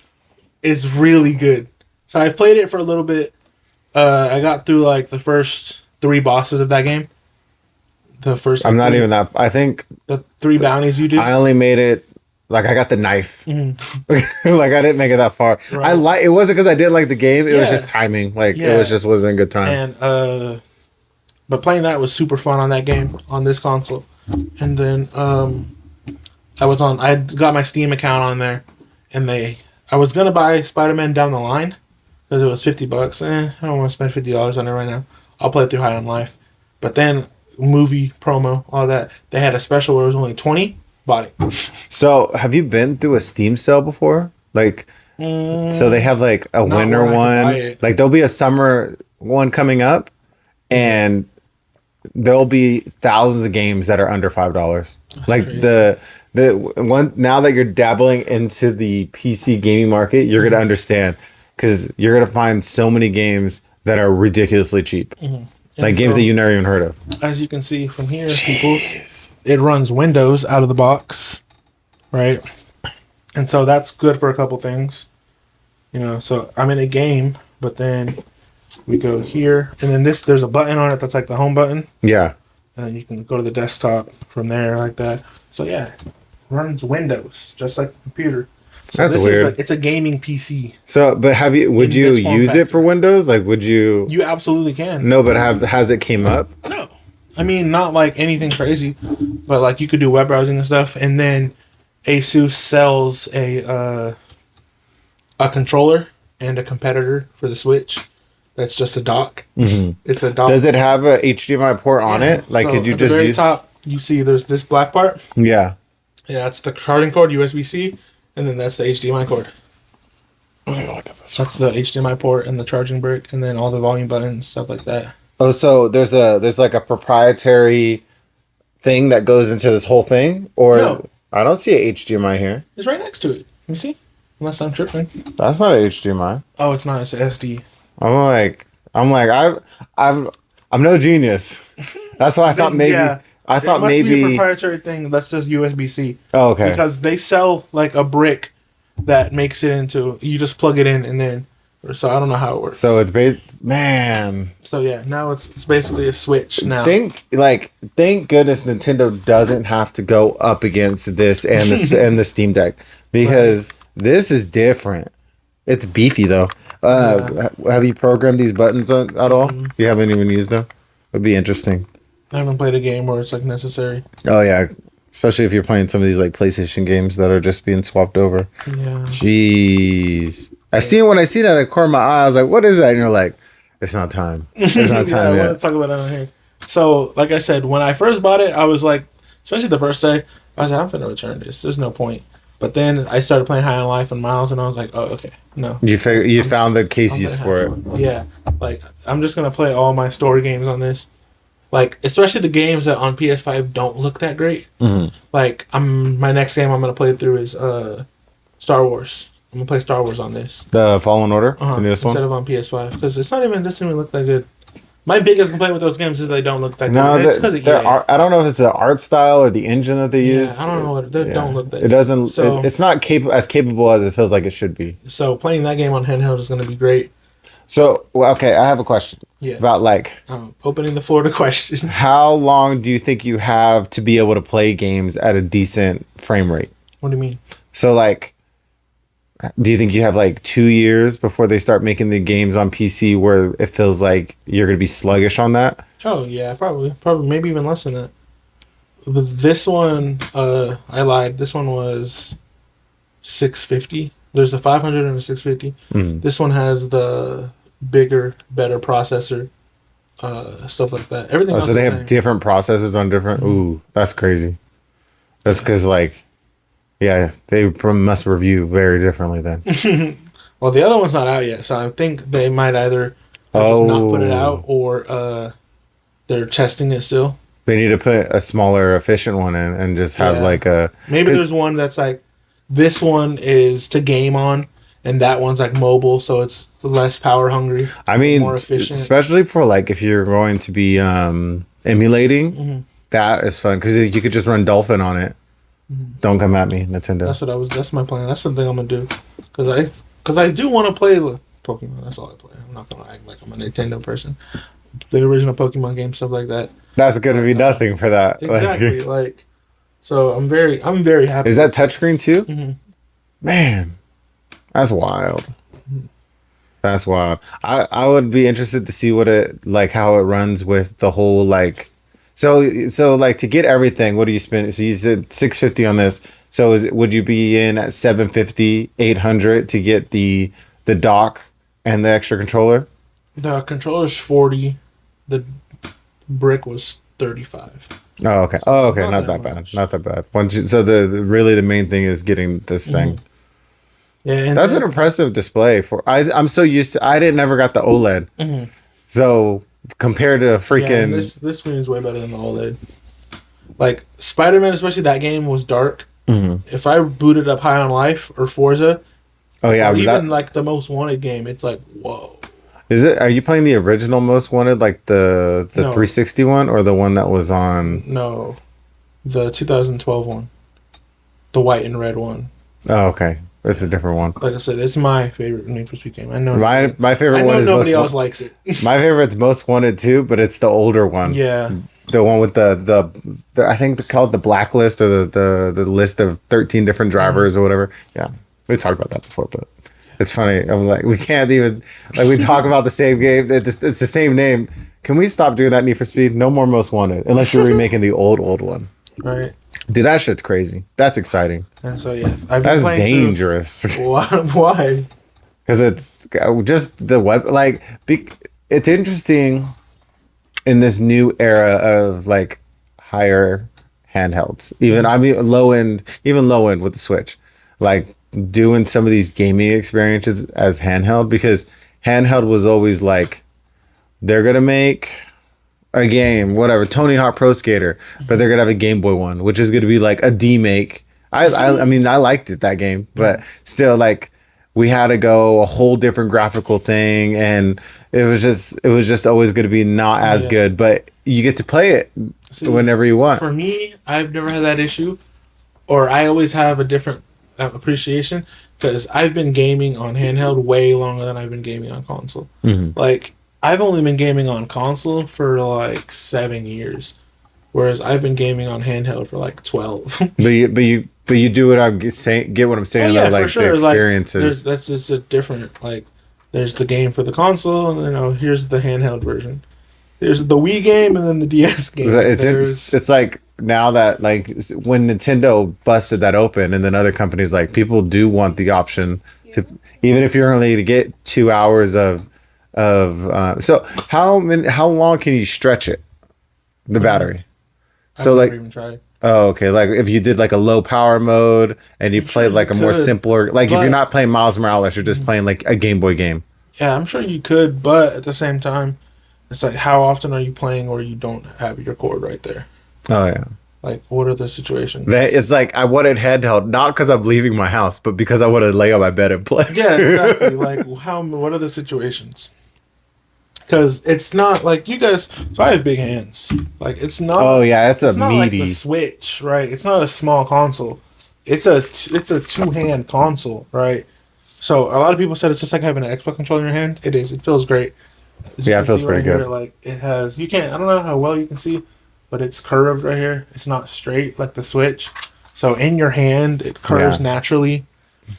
is really good. So I've played it for a little bit. I got through like the first 3 bosses of that game. The first. I'm not even that. I think the 3 bounties you did. I only made it. Like I got the knife. Like I didn't make it that far. Right. It wasn't because I didn't like the game. It was just timing. Like it wasn't a good time. And but playing that was super fun on that game on this console. And then I got my Steam account on there, and I was gonna buy Spider-Man Down the Line because it was $50. I don't want to spend $50 on it right now. I'll play it through High on Life. But then movie promo, all that, they had a special where it was only 20. Bought it. So have you been through a Steam sale before? Like, so they have like a winter one. Like there'll be a summer one coming up, and there'll be thousands of games that are under $5. Like crazy. the one now that you're dabbling into the PC gaming market, you're gonna understand because you're gonna find so many games that are ridiculously cheap. Like games that you never even heard of. As you can see from here, peoples, it runs Windows out of the box, right? And so that's good for a couple things. So I'm in a game, but then we go here, and then there's a button on it that's like the home button. Yeah. And you can go to the desktop from there like that. So yeah, it runs Windows, just like a computer. So that's weird. It's a gaming PC. So, but would you use it for Windows? Like, would you? You absolutely can. No, but has it came up? No. I mean, not like anything crazy, but like you could do web browsing and stuff. And then Asus sells a controller and a competitor for the Switch. That's just a dock. It's a dock. Does it have a HDMI port on it? Like, could you just at the very top? You see, there's this black part. Yeah, that's the charging cord, USB-C. And then that's the HDMI cord. That's the HDMI port and the charging brick, and then all the volume buttons, stuff like that. Oh, so there's like a proprietary thing that goes into this whole thing, or no. I don't see a HDMI here. It's right next to it. Let me see. Unless I'm tripping. That's not a HDMI. Oh, it's not. It's an SD. I'm no genius. That's why I thought maybe. Yeah. I thought maybe be a proprietary thing. That's just USB-C. Oh, okay. Because they sell like a brick that makes it into. You just plug it in and then. So I don't know how it works. So it's man. So yeah, now it's basically a Switch now. Thank goodness Nintendo doesn't have to go up against this and the and the Steam Deck because this is different. It's beefy though. Have you programmed these buttons at all? You haven't even used them. It'd be interesting. I haven't played a game where it's like necessary. Oh yeah, especially if you're playing some of these like PlayStation games that are just being swapped over. Yeah. Jeez. I see it when I see that at the corner of my eye. I was like, "What is that?" And you're like, "It's not time. It's not time yet." I want to talk about it on here. So, like I said, when I first bought it, I was like, especially the first day, I was like, "I'm finna return this. There's no point." But then I started playing High on Life and Miles, and I was like, "Oh, okay, no." You found the case use for it. Yeah, like I'm just gonna play all my story games on this. Like, especially the games that on PS5 don't look that great. Mm-hmm. Like, my next game I'm gonna play through is Star Wars. I'm gonna play Star Wars on this. The Fallen Order, the newest one? Instead of on PS5, because doesn't even look that good. My biggest complaint with those games is they don't look that good. It's because of EA. I don't know if it's the art style or the engine that they use. I don't know what they don't look that. It doesn't. So, it's not as capable as it feels like it should be. So playing that game on handheld is gonna be great. So, well, okay, I have a question. Yeah. About like opening the floor to questions. how long do you think you have to be able to play games at a decent frame rate? What do you mean? So like, do you think you have like 2 years before they start making the games on PC where it feels like you're going to be sluggish on that? Oh yeah, probably maybe even less than that. But this one, I lied. This one was 650. There's a 500 and a 650. This one has the bigger, better processor, stuff like that. Everything else So they the have same. different processors on different. Ooh, that's crazy. That's because like, yeah, they must review very differently then. Well, the other one's not out yet, so I think they might either just not put it out or they're testing it still. They need to put a smaller, efficient one in and just have like a. Maybe there's one that's like, this one is to game on, and that one's like mobile, so it's less power hungry. I mean, more efficient. Especially for like if you're going to be emulating, that is fun because you could just run Dolphin on it. Don't come at me, Nintendo. That's my plan. That's something I'm gonna do, because I do want to play Pokemon. That's all I play. I'm not gonna act like I'm a Nintendo person. The original Pokemon game, stuff like that. That's gonna be nothing for that. Exactly. So I'm very happy. Is that touchscreen too? Man, that's wild. That's wild. I would be interested to see what it like how it runs with the whole like. So like to get everything, what do you spend? So you said 650 on this. So would you be in at 750, 800 to get the dock and the extra controller? The controller's 40. The brick was 35. Oh okay. Oh okay. Not that bad. Not that bad. So really the main thing is getting this thing. Yeah, and that's an impressive display for. I'm so used to. I didn't never got the OLED. So compared to freaking this screen is way better than the OLED. Like Spider-Man, especially that game was dark. If I booted up High on Life or Forza, or even like the Most Wanted game, it's like whoa. Is it? Are you playing the original Most Wanted, like the 360 one, or the one that was on? No, the 2012 one, the white and red one. Oh, okay. It's a different one. Like I said, it's my favorite Need for Speed game. I know my favorite one is nobody else likes it. My favorite's Most Wanted too, but it's the older one. Yeah. The one with the I think they call it the blacklist or the list of 13 different drivers or whatever. Yeah. We talked about that before, but it's funny. I'm like, we can't even like we talk about the same game. It's the same name. Can we stop doing that Need for Speed? No more Most Wanted unless you're remaking the old one. Right. Dude, that shit's crazy. That's exciting. And so yeah, that's dangerous. Why? Because it's just the web. Like, it's interesting in this new era of like higher handhelds. Even low end with the Switch, like doing some of these gaming experiences as handheld because handheld was always like they're gonna make a game, whatever, Tony Hawk Pro Skater, but they're gonna have a Game Boy one, which is gonna be like a demake. I mean, I liked it, that game, but still, like, we had to go a whole different graphical thing, and it was just always gonna be not as good. But you get to play it whenever you want. For me, I've never had that issue, or I always have a different appreciation because I've been gaming on handheld way longer than I've been gaming on console. Like, I've only been gaming on console for like 7 years, whereas I've been gaming on handheld for like 12. but you do what I'm saying. Get what I'm saying? Yeah, though, like for sure. the experiences. Like, that's just a different like. There's the game for the console, and here's the handheld version. There's the Wii game, and then the DS game. It's like now that like when Nintendo busted that open, and then other companies like people do want the option to even if you're only to get 2 hours of. So how long can you stretch it, the battery? So I've like never even tried. Oh, okay. Like if you did like a low power mode and you played like a more simpler, like if you're not playing Miles Morales, you're just playing like a Game Boy game. Yeah, I'm sure you could, but at the same time, it's like how often are you playing where you don't have your cord right there? Oh yeah. Like, what are the situations? It's like I wanted handheld, not because I'm leaving my house, but because I want to lay on my bed and play. Yeah, exactly. Like, what are the situations? Because it's not like you guys. So I have big hands. Like, it's not. Oh yeah, it's not meaty. like the Switch, right? It's not a small console. It's a 2-hand console, right? So a lot of people said it's just like having an Xbox controller in your hand. It is. It feels great. As you Yeah, can it feels see pretty here, good. like it has. You can't. I don't know how well you can see, but it's curved right here. It's not straight like the Switch. So in your hand, it curves Yeah. naturally.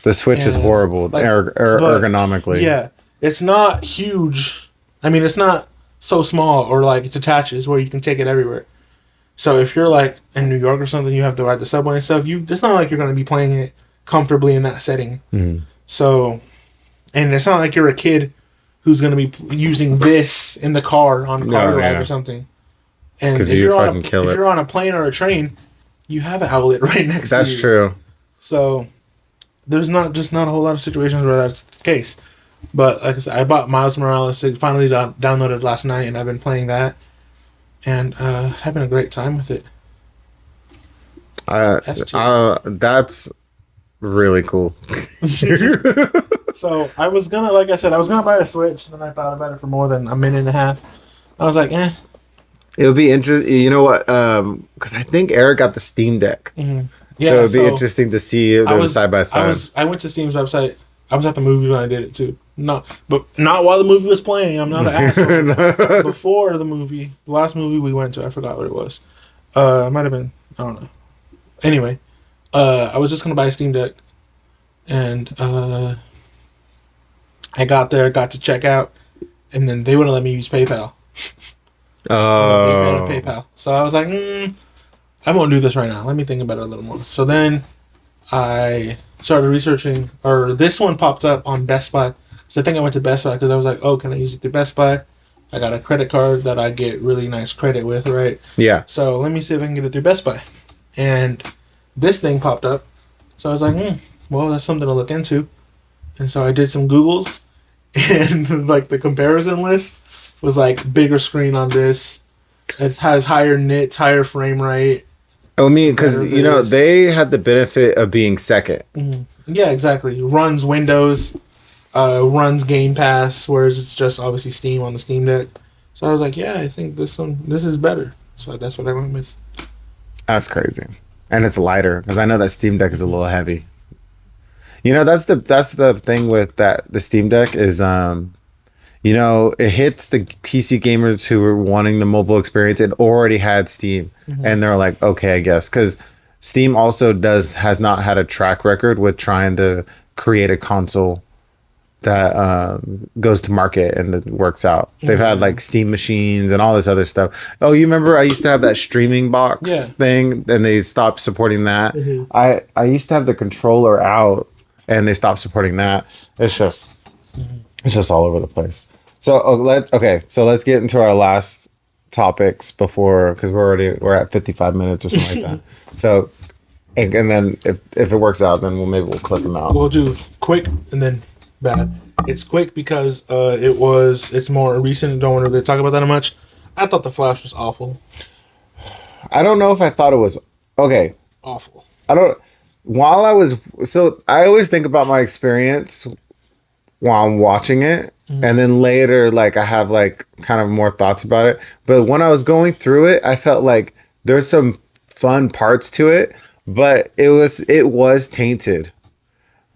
The Switch is And horrible like, but ergonomically. yeah, it's not huge. I mean, it's not so small or like it attaches where you can take it everywhere. So if you're like in New York or something, you have to ride the subway and stuff. It's not like you're going to be playing it comfortably in that setting. Mhm. So, and it's not like you're a kid who's going to be using this in the car on a car Oh, ride or yeah. something. And Because if you'd you're on fucking kill if it. you're on a plane or a train, you have an outlet right next to you. That's true. So there's not a whole lot of situations where that's the case. But like I said, I bought Miles Morales. It finally downloaded last night, and I've been playing that and having a great time with it. That's really cool. So I was gonna, like I said, I was gonna buy a Switch, and then I thought about it for more than a minute and a half. I was like, eh. It would be interesting. You know what? Because I think Eric got the Steam Deck. Mm-hmm. So Yeah, it'd be interesting to see them side by side. I went to Steam's website. I was at the movie when I did it too. Not while the movie was playing. I'm not an asshole. Before the movie, the last movie we went to, I forgot what it was. It might have been, I don't know. Anyway, I was just gonna buy a Steam Deck, and I got there, got to check out, and then they wouldn't let me use PayPal. I'm a big fan of PayPal, so I was like, I won't do this right now. Let me think about it a little more. So then I started researching, or this one popped up on Best Buy. So I think I went to Best Buy because I was like, oh, can I use it through Best Buy? I got a credit card that I get really nice credit with, right? Yeah. So let me see if I can get it through Best Buy. And this thing popped up. So I was like, well, that's something to look into. And so I did some Googles, and like the comparison list was like bigger screen on this. It has higher nits, higher frame rate. I mean, because Better you know this. they had the benefit of being second. Yeah, exactly. Runs Windows, runs Game Pass, whereas it's just obviously Steam on the Steam Deck. So I was like, yeah, I think this is better. So that's what I went with. That's crazy, and it's lighter because I know that Steam Deck is a little heavy. You know, that's the thing with the Steam Deck is you know, it hits the PC gamers who were wanting the mobile experience. It already had Steam, and they're like, okay, I guess, because Steam also has not had a track record with trying to create a console that goes to market and it works out. They've had like Steam machines and all this other stuff. Oh, you remember I used to have that streaming box thing, and they stopped supporting that. I used to have the controller out, and they stopped supporting that. It's just all over the place. So so let's get into our last topics before, because we're at 55 minutes or something like that. So and then if it works out, then we'll clip them out. We'll do quick and then bad. It's quick because it's more recent. Don't want to really talk about that much. I thought the Flash was awful. I don't know if I thought it was okay. Awful. I always think about my experience while I'm watching it, and then later like I have like kind of more thoughts about it. But when I was going through it, I felt like there's some fun parts to it, but it was tainted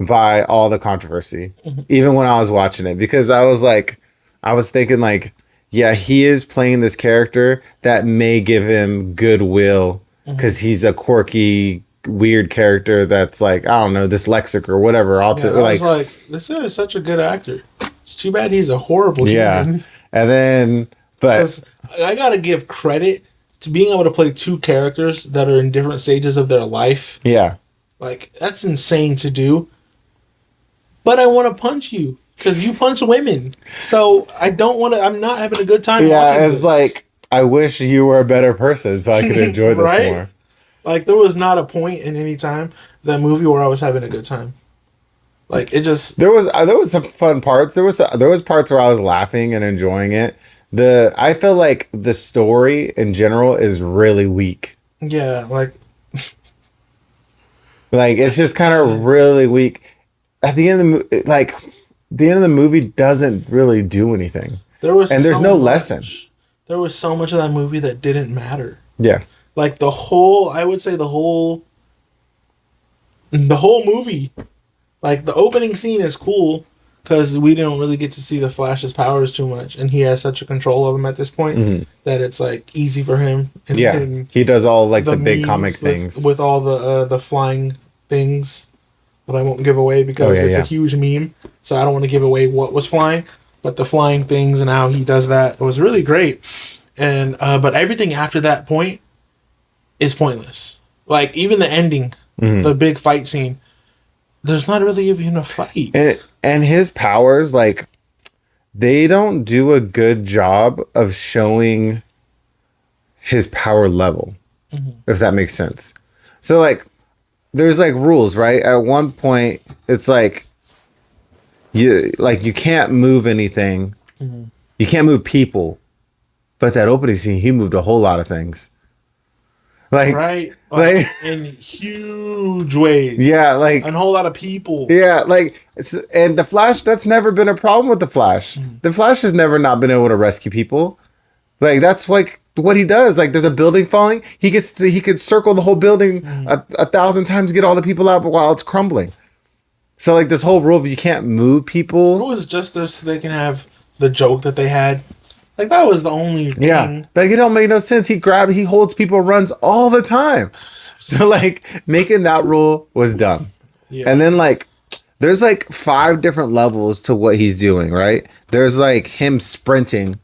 by all the controversy, even when I was watching it, because I was thinking like, yeah, he is playing this character that may give him goodwill because he's a quirky, weird character that's like, I don't know, dyslexic or whatever. I was like, this is such a good actor. It's too bad he's a horrible human. And then, but I gotta give credit to being able to play two characters that are in different stages of their life. yeah, Like, that's insane to do. But I want to punch you because you punch women. So I don't want to. I'm not having a good time. yeah, it's like, I wish you were a better person so I could enjoy this Right? more. Like, there was not a point in any time that movie where I was having a good time. Like, it just There was some fun parts. There was parts where I was laughing and enjoying it. I feel like the story in general is really weak. yeah, like It's just kind of really weak. At the end of the end of the movie doesn't really do anything. there's no lesson. There was so much of that movie that didn't matter. Yeah. Like I would say the whole movie Like the opening scene is cool because we don't really get to see the Flash's powers too much, and he has such a control of them at this point that it's like easy for him. And Yeah, he does all like the big comic things with all the flying things that I won't give away because it's a huge meme. So I don't want to give away what was flying, but the flying things and how he does that was really great. And but everything after that point is pointless. Like even the ending, the big fight scene. There's not really even a fight. And his powers, like, they don't do a good job of showing his power level, if that makes sense. So, like, there's, like, rules, right? At one point, it's like, you can't move anything. You can't move people. But that opening scene, he moved a whole lot of things. Like, right, like in huge ways. Yeah, like a whole lot of people. Yeah, like and the Flash. That's never been a problem with the Flash. The Flash has never not been able to rescue people. Like that's like what he does. Like there's a building falling, he could circle the whole building 1,000 times, get all the people out, but while it's crumbling. So like this whole rule of you can't move people. It was just so they can have the joke that they had. Like that was the only thing. Yeah, like it don't make no sense. He holds people, runs all the time. So like making that rule was dumb. Yeah. And then like there's like 5 different levels to what he's doing, right? There's like him sprinting,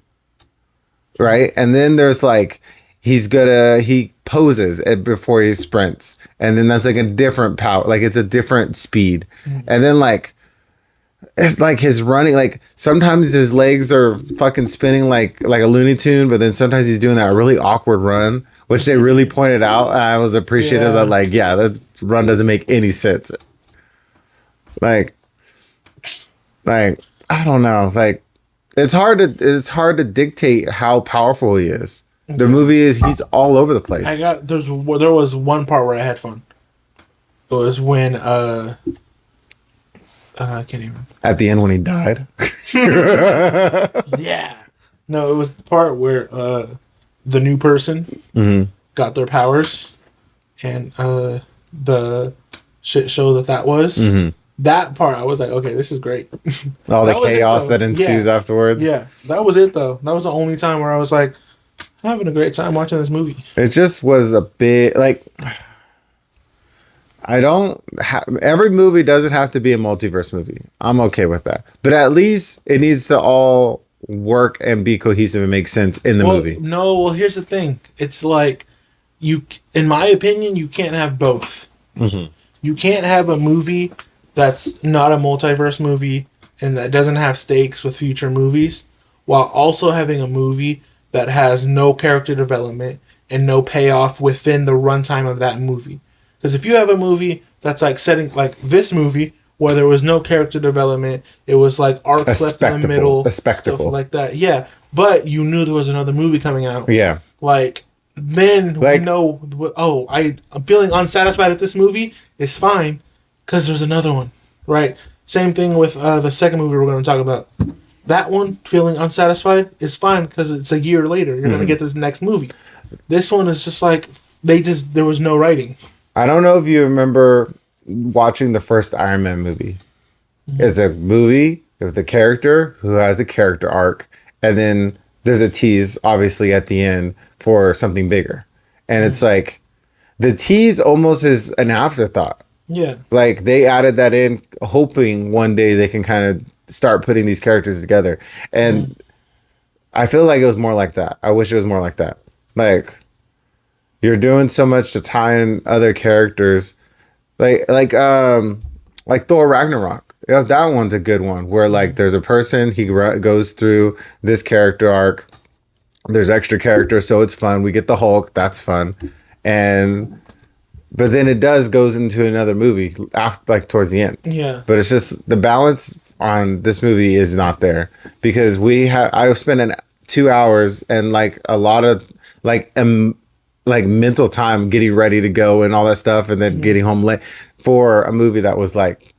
right? And then there's like he poses before he sprints, and then that's like a different power, like it's a different speed. And then like it's like his running, like sometimes his legs are fucking spinning like a Looney Tune, but then sometimes he's doing that really awkward run, which they really pointed out. And I was appreciative that like, yeah, that run doesn't make any sense. Like I don't know. Like it's hard to dictate how powerful he is. The movie he's all over the place. There was one part where I had fun. It was when I can't even. At the end when he died. Yeah. No, it was the part where the new person got their powers, and the shit show that was. That part, I was like, okay, this is great. All the chaos that ensues afterwards. Yeah, that was it though. That was the only time where I was like, I'm having a great time watching this movie. It just was a bit like. Every movie doesn't have to be a multiverse movie. I'm okay with that. But at least it needs to all work and be cohesive and make sense in the movie. No, well, here's the thing. It's like, in my opinion, you can't have both. You can't have a movie that's not a multiverse movie and that doesn't have stakes with future movies, while also having a movie that has no character development and no payoff within the runtime of that movie. Because if you have a movie that's like setting, like this movie, where there was no character development, it was like arcs left in the middle, a spectacle, stuff like that. Yeah, but you knew there was another movie coming out. Yeah, like then we know. Oh, I'm feeling unsatisfied at this movie. It's fine because there's another one, right? Same thing with the second movie we're going to talk about. That one, feeling unsatisfied, is fine because it's a year later. You're going to get this next movie. This one is just like there was no writing. I don't know if you remember watching the first Iron Man movie. It's a movie with a character who has a character arc, and then there's a tease, obviously, at the end for something bigger. And it's like, the tease almost is an afterthought. Yeah. Like, they added that in, hoping one day they can kind of start putting these characters together. And I feel like it was more like that. I wish it was more like that. Like, you're doing so much to tie in other characters, like Thor Ragnarok. Yeah, that one's a good one. Where like there's a person, he goes through this character arc. There's extra characters, so it's fun. We get the Hulk, that's fun, but then it goes into another movie after, like towards the end. Yeah. But it's just the balance on this movie is not there because I spent 2 hours and like a lot of like mental time getting ready to go and all that stuff, and then getting home late for a movie that was like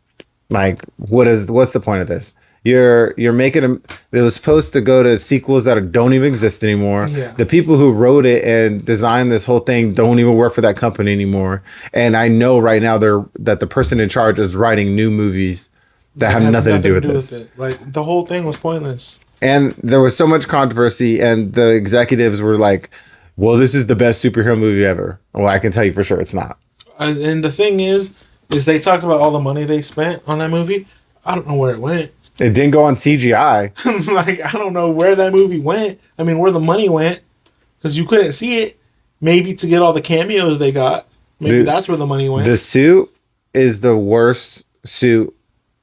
what's the point of this? You're making them. It was supposed to go to sequels that don't even exist anymore. Yeah. The people who wrote it and designed this whole thing don't even work for that company anymore. And I know right now that the person in charge is writing new movies that have nothing to do with this. it. Like the whole thing was pointless. And there was so much controversy, and the executives were like, "Well, this is the best superhero movie ever." Well, I can tell you for sure it's not. And the thing is they talked about all the money they spent on that movie. I don't know where it went. It didn't go on CGI. Like, I don't know where that movie went. I mean, where the money went, because you couldn't see it. Maybe to get all the cameos they got. Maybe that's where the money went. The suit is the worst suit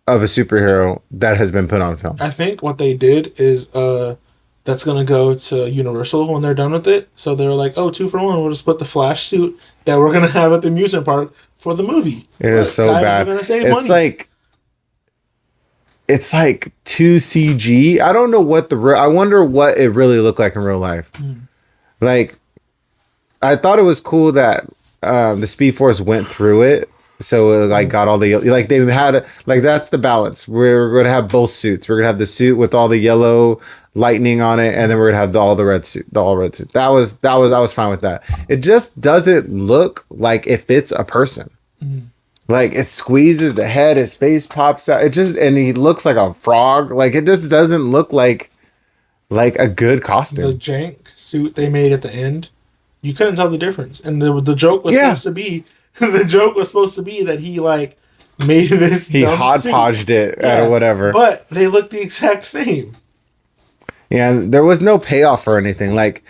of a superhero that has been put on film. I think what they did is that's going to go to Universal when they're done with it. So they're like, oh, 2 for 1. We'll just put the Flash suit that we're going to have at the amusement park for the movie. It is so bad. It's like too CG. I don't know what I wonder what it really looked like in real life. Like, I thought it was cool that the Speed Force went through it. So it, like, got all the, like, they had, like, that's the balance. We're going to have both suits. We're going to have the suit with all the yellow lightning on it, and then we're going to have all the red suit, the all red suit. I was fine with that. It just doesn't look like it fits a person. Like, it squeezes the head, his face pops out. And he looks like a frog. Like, it just doesn't look like a good costume. The jank suit they made at the end, you couldn't tell the difference. And the joke was supposed to be, that he, like, made this. He hodgepodged it or whatever. But they look the exact same. Yeah, and there was no payoff or anything. Like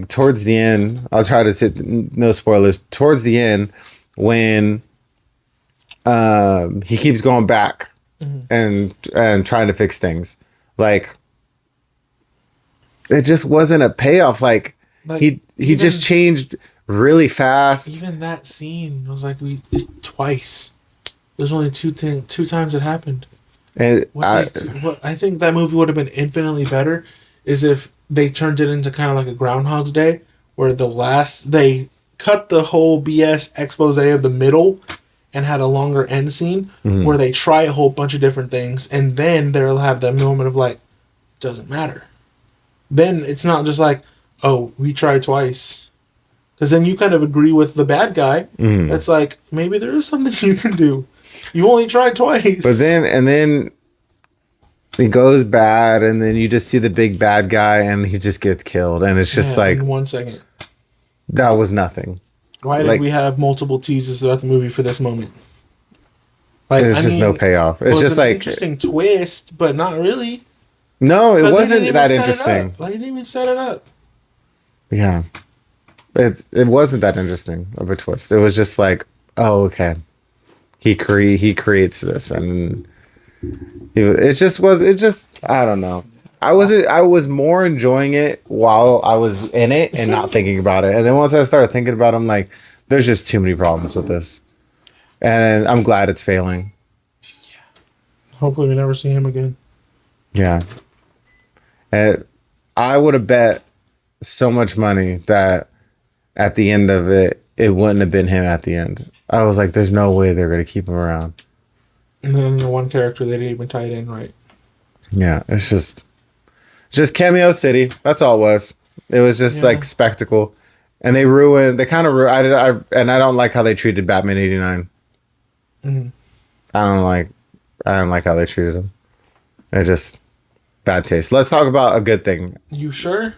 towards the end, I'll try to say no spoilers. Towards the end, when he keeps going back and trying to fix things, like, it just wasn't a payoff. Like he just changed really fast. Even that scene was like twice. There's only two times it happened. And what I think that movie would have been infinitely better is if they turned it into kind of like a Groundhog's Day, where they cut the whole BS expose of the middle and had a longer end scene where they try a whole bunch of different things, and then they'll have that moment of like, it doesn't matter. Then it's not just like, oh, we tried twice. Because then you kind of agree with the bad guy. It's like, maybe there is something you can do. You only tried twice. But then it goes bad, and then you just see the big bad guy, and he just gets killed. And it's just like, in 1 second. That was nothing. Why did we have multiple teases throughout the movie for this moment? Like, there's just no payoff. It's just like interesting twist, but not really. No, it wasn't that interesting. Like, they didn't even set it up. Yeah. It wasn't that interesting of a twist. It was just like, oh, okay. He creates this, and I don't know. I was more enjoying it while I was in it and not thinking about it. And then once I started thinking about it, I'm like, there's just too many problems with this. And I'm glad it's failing. Hopefully we never see him again. Yeah. And I would have bet so much money that at the end of it, it wouldn't have been him at the end. I was like, there's no way they're going to keep him around. And then the one character they didn't even tie it in right. Yeah, it's just Cameo City. That's all it was. It was just like spectacle. And they kind of ruined, I don't like how they treated Batman 89. I don't like how they treated him. It just, bad taste. Let's talk about a good thing. You sure?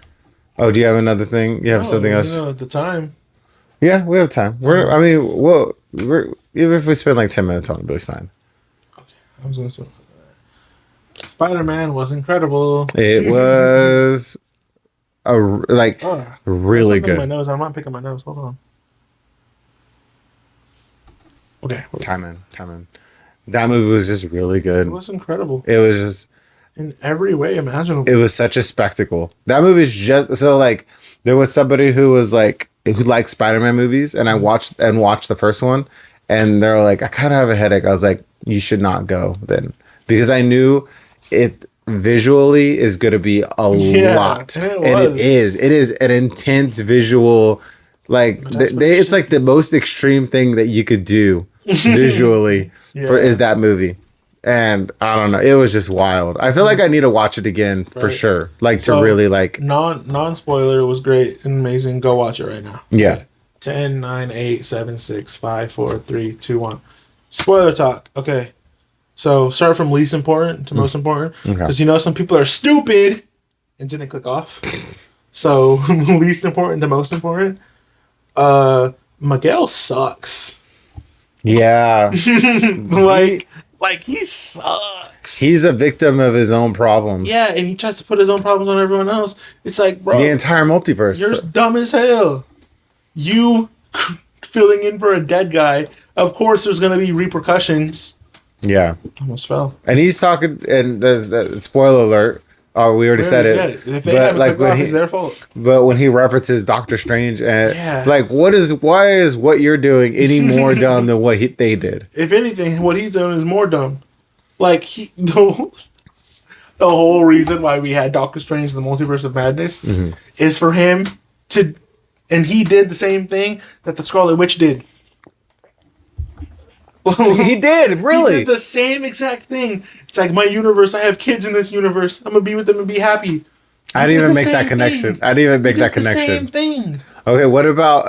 Oh, do you have another thing? You have something else? At the time. Yeah, we have time. Even if we spend like 10 minutes on it, it'll be fine. Okay, I was going to say, Spider-Man was incredible. It was really good. My nose. I'm not picking my nose. Hold on. Okay. Time in. That movie was just really good. It was incredible. It was just in every way imaginable. It was such a spectacle. That movie's just so like there was somebody who liked Spider-Man movies, and I watched the first one, and they're like, I kind of have a headache. I was like, you should not go then, because I knew it visually is going to be a lot, and it is an intense visual. Like it's like the most extreme thing that you could do visually is that movie. And I don't know, it was just wild. I feel like I need to watch it again for sure. Like So, to really like non spoiler was great and amazing. Go watch it right now. yeah. Okay. 10, 9, 8, 7, 6, 5, 4, 3, 2, 1. Spoiler talk. Okay. So start from least important to most important. Because you know some people are stupid and didn't click off. So least important to most important. Miguel sucks. Yeah. Like he sucks. He's a victim of his own problems. Yeah, and he tries to put his own problems on everyone else. It's like, bro, The entire multiverse. you're dumb as hell. You filling in for a dead guy. Of course, there's gonna be repercussions. Yeah. Almost fell. And he's talking, and the spoiler alert. Oh, we already said it. Yeah, if they haven't clicked off, it's their fault. But when he references Doctor Strange, and Yeah. why is what you're doing any more dumb than what they did? If anything, what he's doing is more dumb. Like the whole reason why we had Doctor Strange in the Multiverse of Madness is for him to, and he did the same thing that the Scarlet Witch did. He did, really. He did the same exact thing. It's like my universe. I have kids in this universe. I'm gonna be with them and be happy. I didn't even make that connection. I didn't even make that connection. Same thing. Okay, what about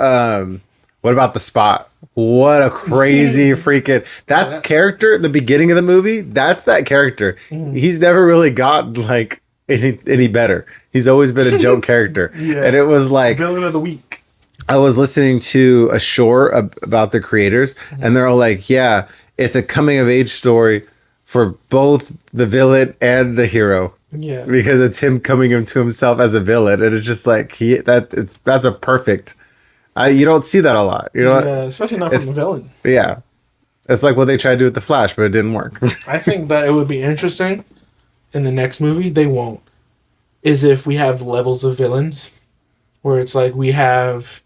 the Spot? What a crazy freaking that character at the beginning of the movie. That's that character. He's never really got like any better. He's always been a joke character. Yeah. And it was like Villain of the week. I was listening to a short about the creators, and they're all like, "Yeah, it's a coming of age story for both the villain and the hero." Yeah. Because it's him coming into himself as a villain, and it's just like that's a perfect. You don't see that a lot, you know. Yeah, especially not from a villain. Yeah, it's like what they tried to do with the Flash, but it didn't work. I think that it would be interesting in the next movie. They won't. Is if we have levels of villains, where it's like we have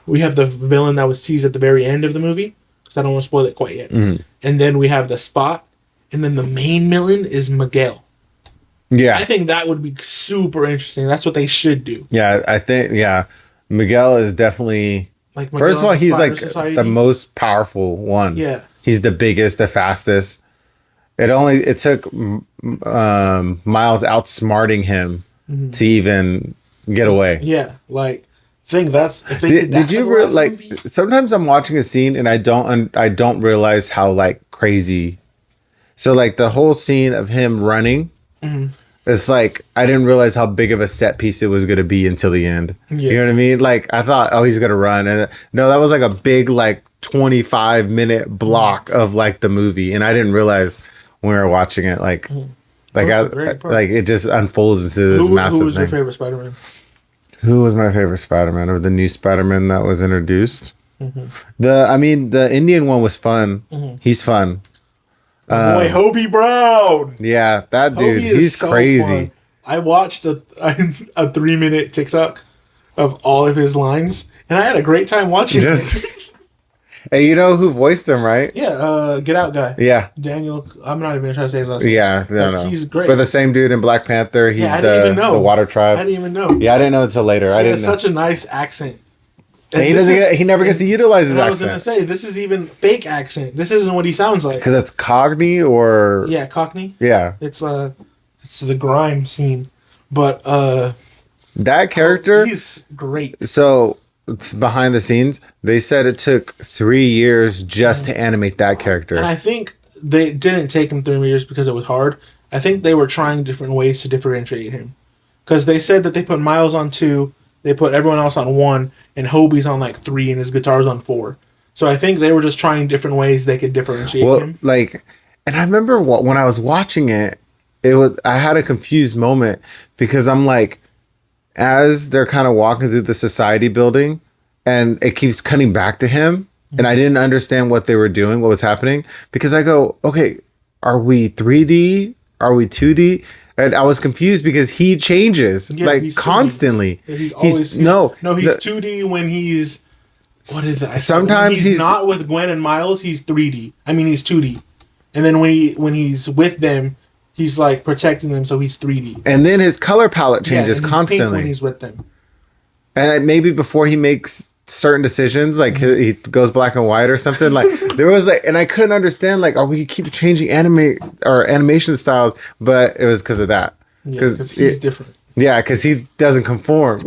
the villain that was teased at the very end of the movie, because I don't want to spoil it quite yet. And then we have the Spot, and then the main villain is Miguel. Yeah, I think that would be super interesting. That's what they should do. Yeah, I think Miguel is definitely Like Miguel first of all, and the he's Spider like Society. the most powerful one. Yeah. He's the biggest, the fastest. It took Miles outsmarting him to even get away. Yeah, like think that's if they did that Did you for the last like? movie? Sometimes I'm watching a scene and I don't realize how like crazy. So like the whole scene of him running, it's like I didn't realize how big of a set piece it was gonna be until the end. Yeah. You know what I mean? Like I thought, oh, he's gonna run, and no, that was like a big like 25-minute block of like the movie, and I didn't realize when we were watching it, like it just unfolds into this massive Who was your thing. favorite Spider-Man? Who was my favorite Spider-Man of the new Spider-Man that was introduced? The Indian one was fun. He's fun. Boy, Hobie Brown. Yeah, that dude, Hobie is he's so crazy. fun. I watched a 3-minute TikTok of all of his lines, and I had a great time watching it. Hey, you know who voiced him, right? Yeah, Get Out guy. Yeah. Daniel. I'm not even trying to say his last name. Yeah, no. He's great. But the same dude in Black Panther, he's I didn't even know. the Water Tribe. I didn't even know. Yeah, I didn't know until later. I He didn't has know. such a nice accent. And He never gets to utilize his I was gonna accent. say this is even fake accent. This isn't what he sounds like. Because it's Cogni or Yeah, Cockney. yeah. It's the grime scene, but That character. he's great. So it's behind the scenes, they said it took 3 years just to animate that character. And I think they didn't take him 3 years because it was hard. I think they were trying different ways to differentiate him. Because they said that they put Miles on 2, they put everyone else on 1, and Hobie's on like 3, and his guitar's on 4. So I think they were just trying different ways they could differentiate him. Like, and I remember when I was watching it, I had a confused moment because I'm like, as they're kind of walking through the society building and it keeps cutting back to him, and I didn't understand what they were doing, what was happening, because I go, okay, are we 3D? Are we 2D? And I was confused because he changes he's constantly. 2D. Yeah, he's 2D when he's what is it? Sometimes when he's not with Gwen and Miles. He's 3D. I mean, he's 2D. And then when he's with them, he's like protecting them, so he's 3D. And then his color palette changes and he's constantly pink when he's with them. And maybe before he makes certain decisions, like he goes black and white or something. Like there was like, and I couldn't understand like, oh, we keep changing animation styles, but it was because of that. Because he's different. Yeah, because he doesn't conform.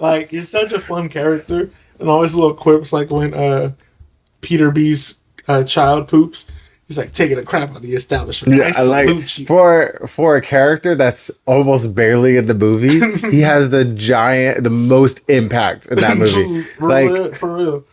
Like he's such a fun character, and always little quips like when Peter B's child poops. He's like taking a crap on the establishment. Yeah, I like for a character that's almost barely in the movie, he has the most impact in that movie. For real.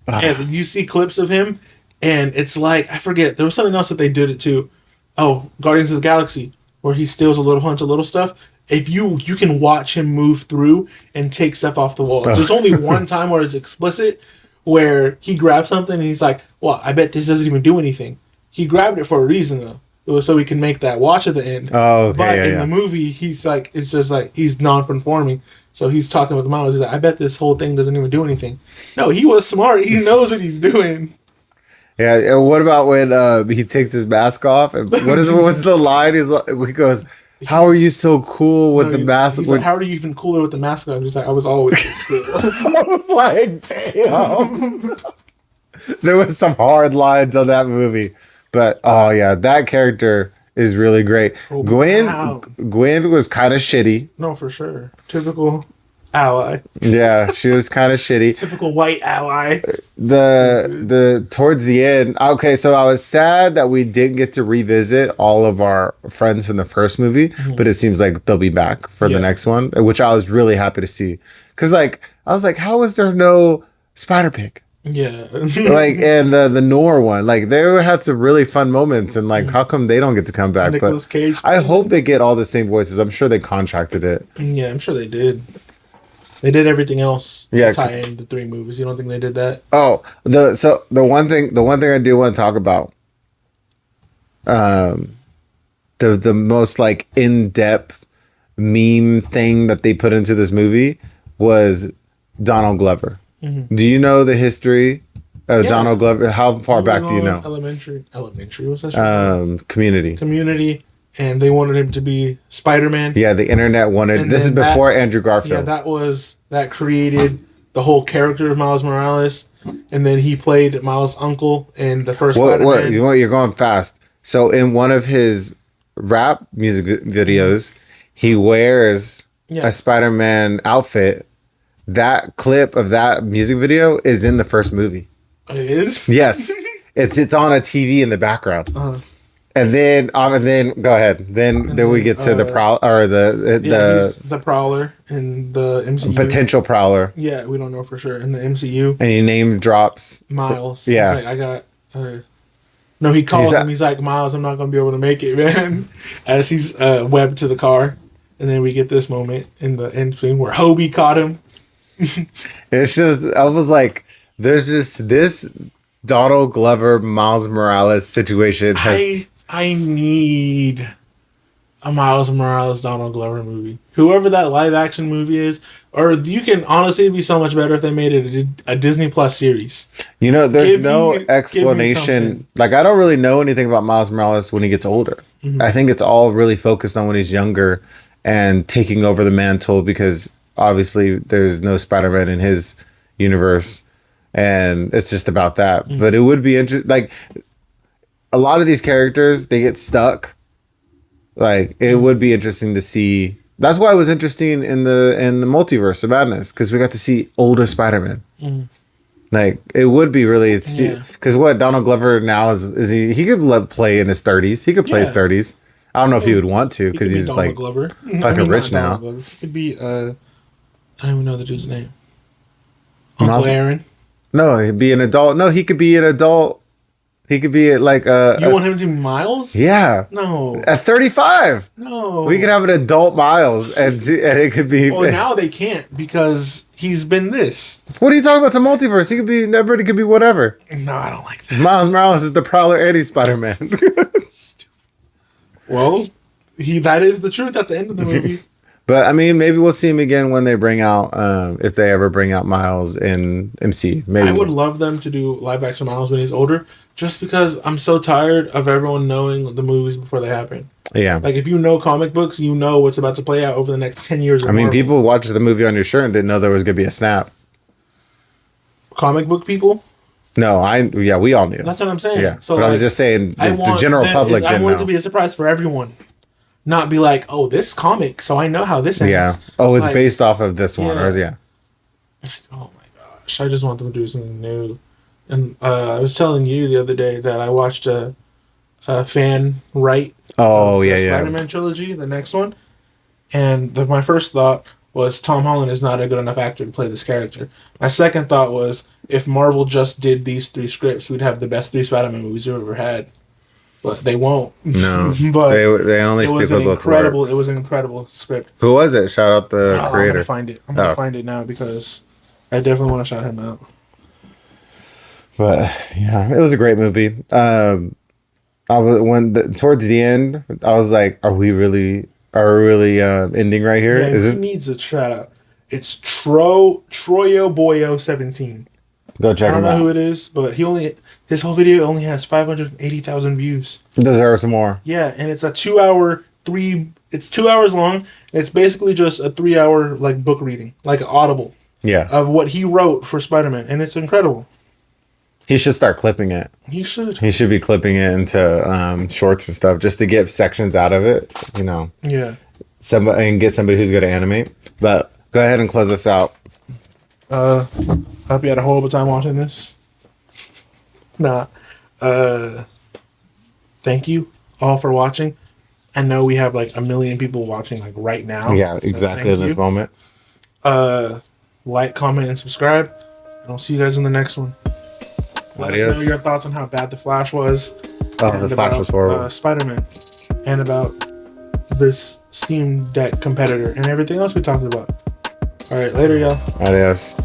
And you see clips of him, and it's like I forget. There was something else that they did it to. Oh, Guardians of the Galaxy, where he steals a little bunch of little stuff. If you can watch him move through and take stuff off the walls. There's only one time where it's explicit, where he grabs something and he's like, "Well, I bet this doesn't even do anything." He grabbed it for a reason, though. It was so he can make that watch at the end. Oh, okay. But in the movie, he's like, it's just like, he's non-conforming. So he's talking with Miles. He's like, I bet this whole thing doesn't even do anything. No, he was smart. He knows what he's doing. Yeah. And what about when he takes his mask off? And what's the line? He goes, "How are you so cool with the mask?" He's like, "How are you even cooler with the mask on?" He's like, "I was always this cool." I was like, damn. There was some hard lines on that movie. But oh yeah, that character is really great. Oh, Gwen wow. Gwen was kind of shitty. No, for sure. Typical ally. Yeah, she was kind of shitty. Typical white ally. The towards the end. Okay, so I was sad that we didn't get to revisit all of our friends from the first movie, but it seems like they'll be back for the next one, which I was really happy to see. Cuz like I was like, how is there no Spider-Pig? Yeah. Like and the Nor one, like they had some really fun moments, and like how come they don't get to come back? Nicolas Cage. I hope they get all the same voices. I'm sure they contracted it. Yeah, I'm sure they did. They did everything else Yeah, to tie in the 3 movies. You don't think they did that? Oh, the one thing I do want to talk about, the most like in-depth meme thing that they put into this movie was Donald Glover. Mm-hmm. Do you know the history of Donald Glover? How far back do you know? Elementary. What's that? Community. And they wanted him to be Spider-Man. Yeah, the internet wanted. And this is before Andrew Garfield. Yeah, that created the whole character of Miles Morales, and then he played Miles' uncle in the first Spider-Man. You're going fast. So in one of his rap music videos, he wears a Spider-Man outfit. That clip of that music video is in the first movie. It is? Yes. It's on a TV in the background. Uh-huh. And then go ahead. Then we get to the Prowler or the Prowler in the MCU. Potential Prowler. Yeah, we don't know for sure in the MCU. And he name drops Miles. Yeah. He's like, I got. No, he calls him. He's like, Miles, I'm not gonna be able to make it, man. As he's webbed to the car, and then we get this moment in the end scene where Hobie caught him. It's just I was like, there's just this Donald Glover Miles Morales situation. I need a Miles Morales Donald Glover movie. Whoever that live action movie is, or you can honestly it'd be so much better if they made it a Disney Plus series. You know, there's no explanation. Like I don't really know anything about Miles Morales when he gets older. Mm-hmm. I think it's all really focused on when he's younger and taking over the mantle because obviously there's no Spider-Man in his universe. And it's just about that. Mm-hmm. But it would be interesting. Like a lot of these characters, they get stuck. Like it would be interesting to see. That's why it was interesting in the Multiverse of Madness because we got to see older Spider-Man. Mm-hmm. Like it would be really because what Donald Glover now is he could play in his 30s. He could play his 30s. I don't know if he would want to because he's like Glover. fucking rich now. He could be I don't even know the dude's name. Uncle Aaron. No, he'd be an adult. No, he could be an adult. He could be like You want him to be Miles? Yeah. No. At 35. No. We could have an adult Miles and it could be. Well, now they can't because he's been this. What are you talking about? It's a multiverse. He could be. Everybody could be whatever. No, I don't like that. Miles Morales is the Prowler and he's Spider-Man. Well, that is the truth at the end of the movie. But I mean, maybe we'll see him again when they bring out, if they ever bring out Miles in MC. Maybe I would love them to do live action Miles when he's older, just because I'm so tired of everyone knowing the movies before they happen. Yeah. Like if you know comic books, you know what's about to play out over the next 10 years. I mean, people watched the movie on your shirt and didn't know there was gonna be a snap. Comic book people. No, we all knew. That's what I'm saying. Yeah. So but I was just saying the general public I didn't want know. it to be a surprise for everyone. Not be like, oh, this comic, so I know how this ends. Yeah. Oh, it's like, based off of this one. Yeah. Or, yeah. Oh my gosh, I just want them to do something new. And I was telling you the other day that I watched a fan write. Oh, the yeah. Spider-Man trilogy, the next one, and my first thought was Tom Holland is not a good enough actor to play this character. My second thought was if Marvel just did these 3 scripts, we'd have the best 3 Spider-Man movies we've ever had. But they won't. No, but they only stick with what works. It was an incredible script. Who was it? Shout out the creator. I'm gonna find it. I'm gonna find it now because I definitely want to shout him out. But yeah, it was a great movie. Towards the end, I was like, "Are we really ending right here?" Yeah, he needs a shout out. It's Troyo Boyo 17. Go check him out. I don't know who it is, but his whole video only has 580,000 views. Deserves more. Yeah, and it's a 2 hour It's 2 hours long. And it's basically just a 3 hour like book reading, like Audible. Yeah. Of what he wrote for Spider-Man, and it's incredible. He should start clipping it. He should. He should be clipping it into shorts and stuff just to get sections out of it. You know. Yeah. And get somebody who's good at animate. But go ahead and close us out. I hope you had a horrible time watching this. Nah. Thank you all for watching. I know we have like 1 million people watching like right now. Yeah, exactly in this moment. Like, comment, and subscribe. And I'll see you guys in the next one. Let us know your thoughts on how bad The Flash was. Oh, The Flash was horrible. Spider-Man. And about this Steam Deck competitor and everything else we talked about. All right, later, y'all. Adios.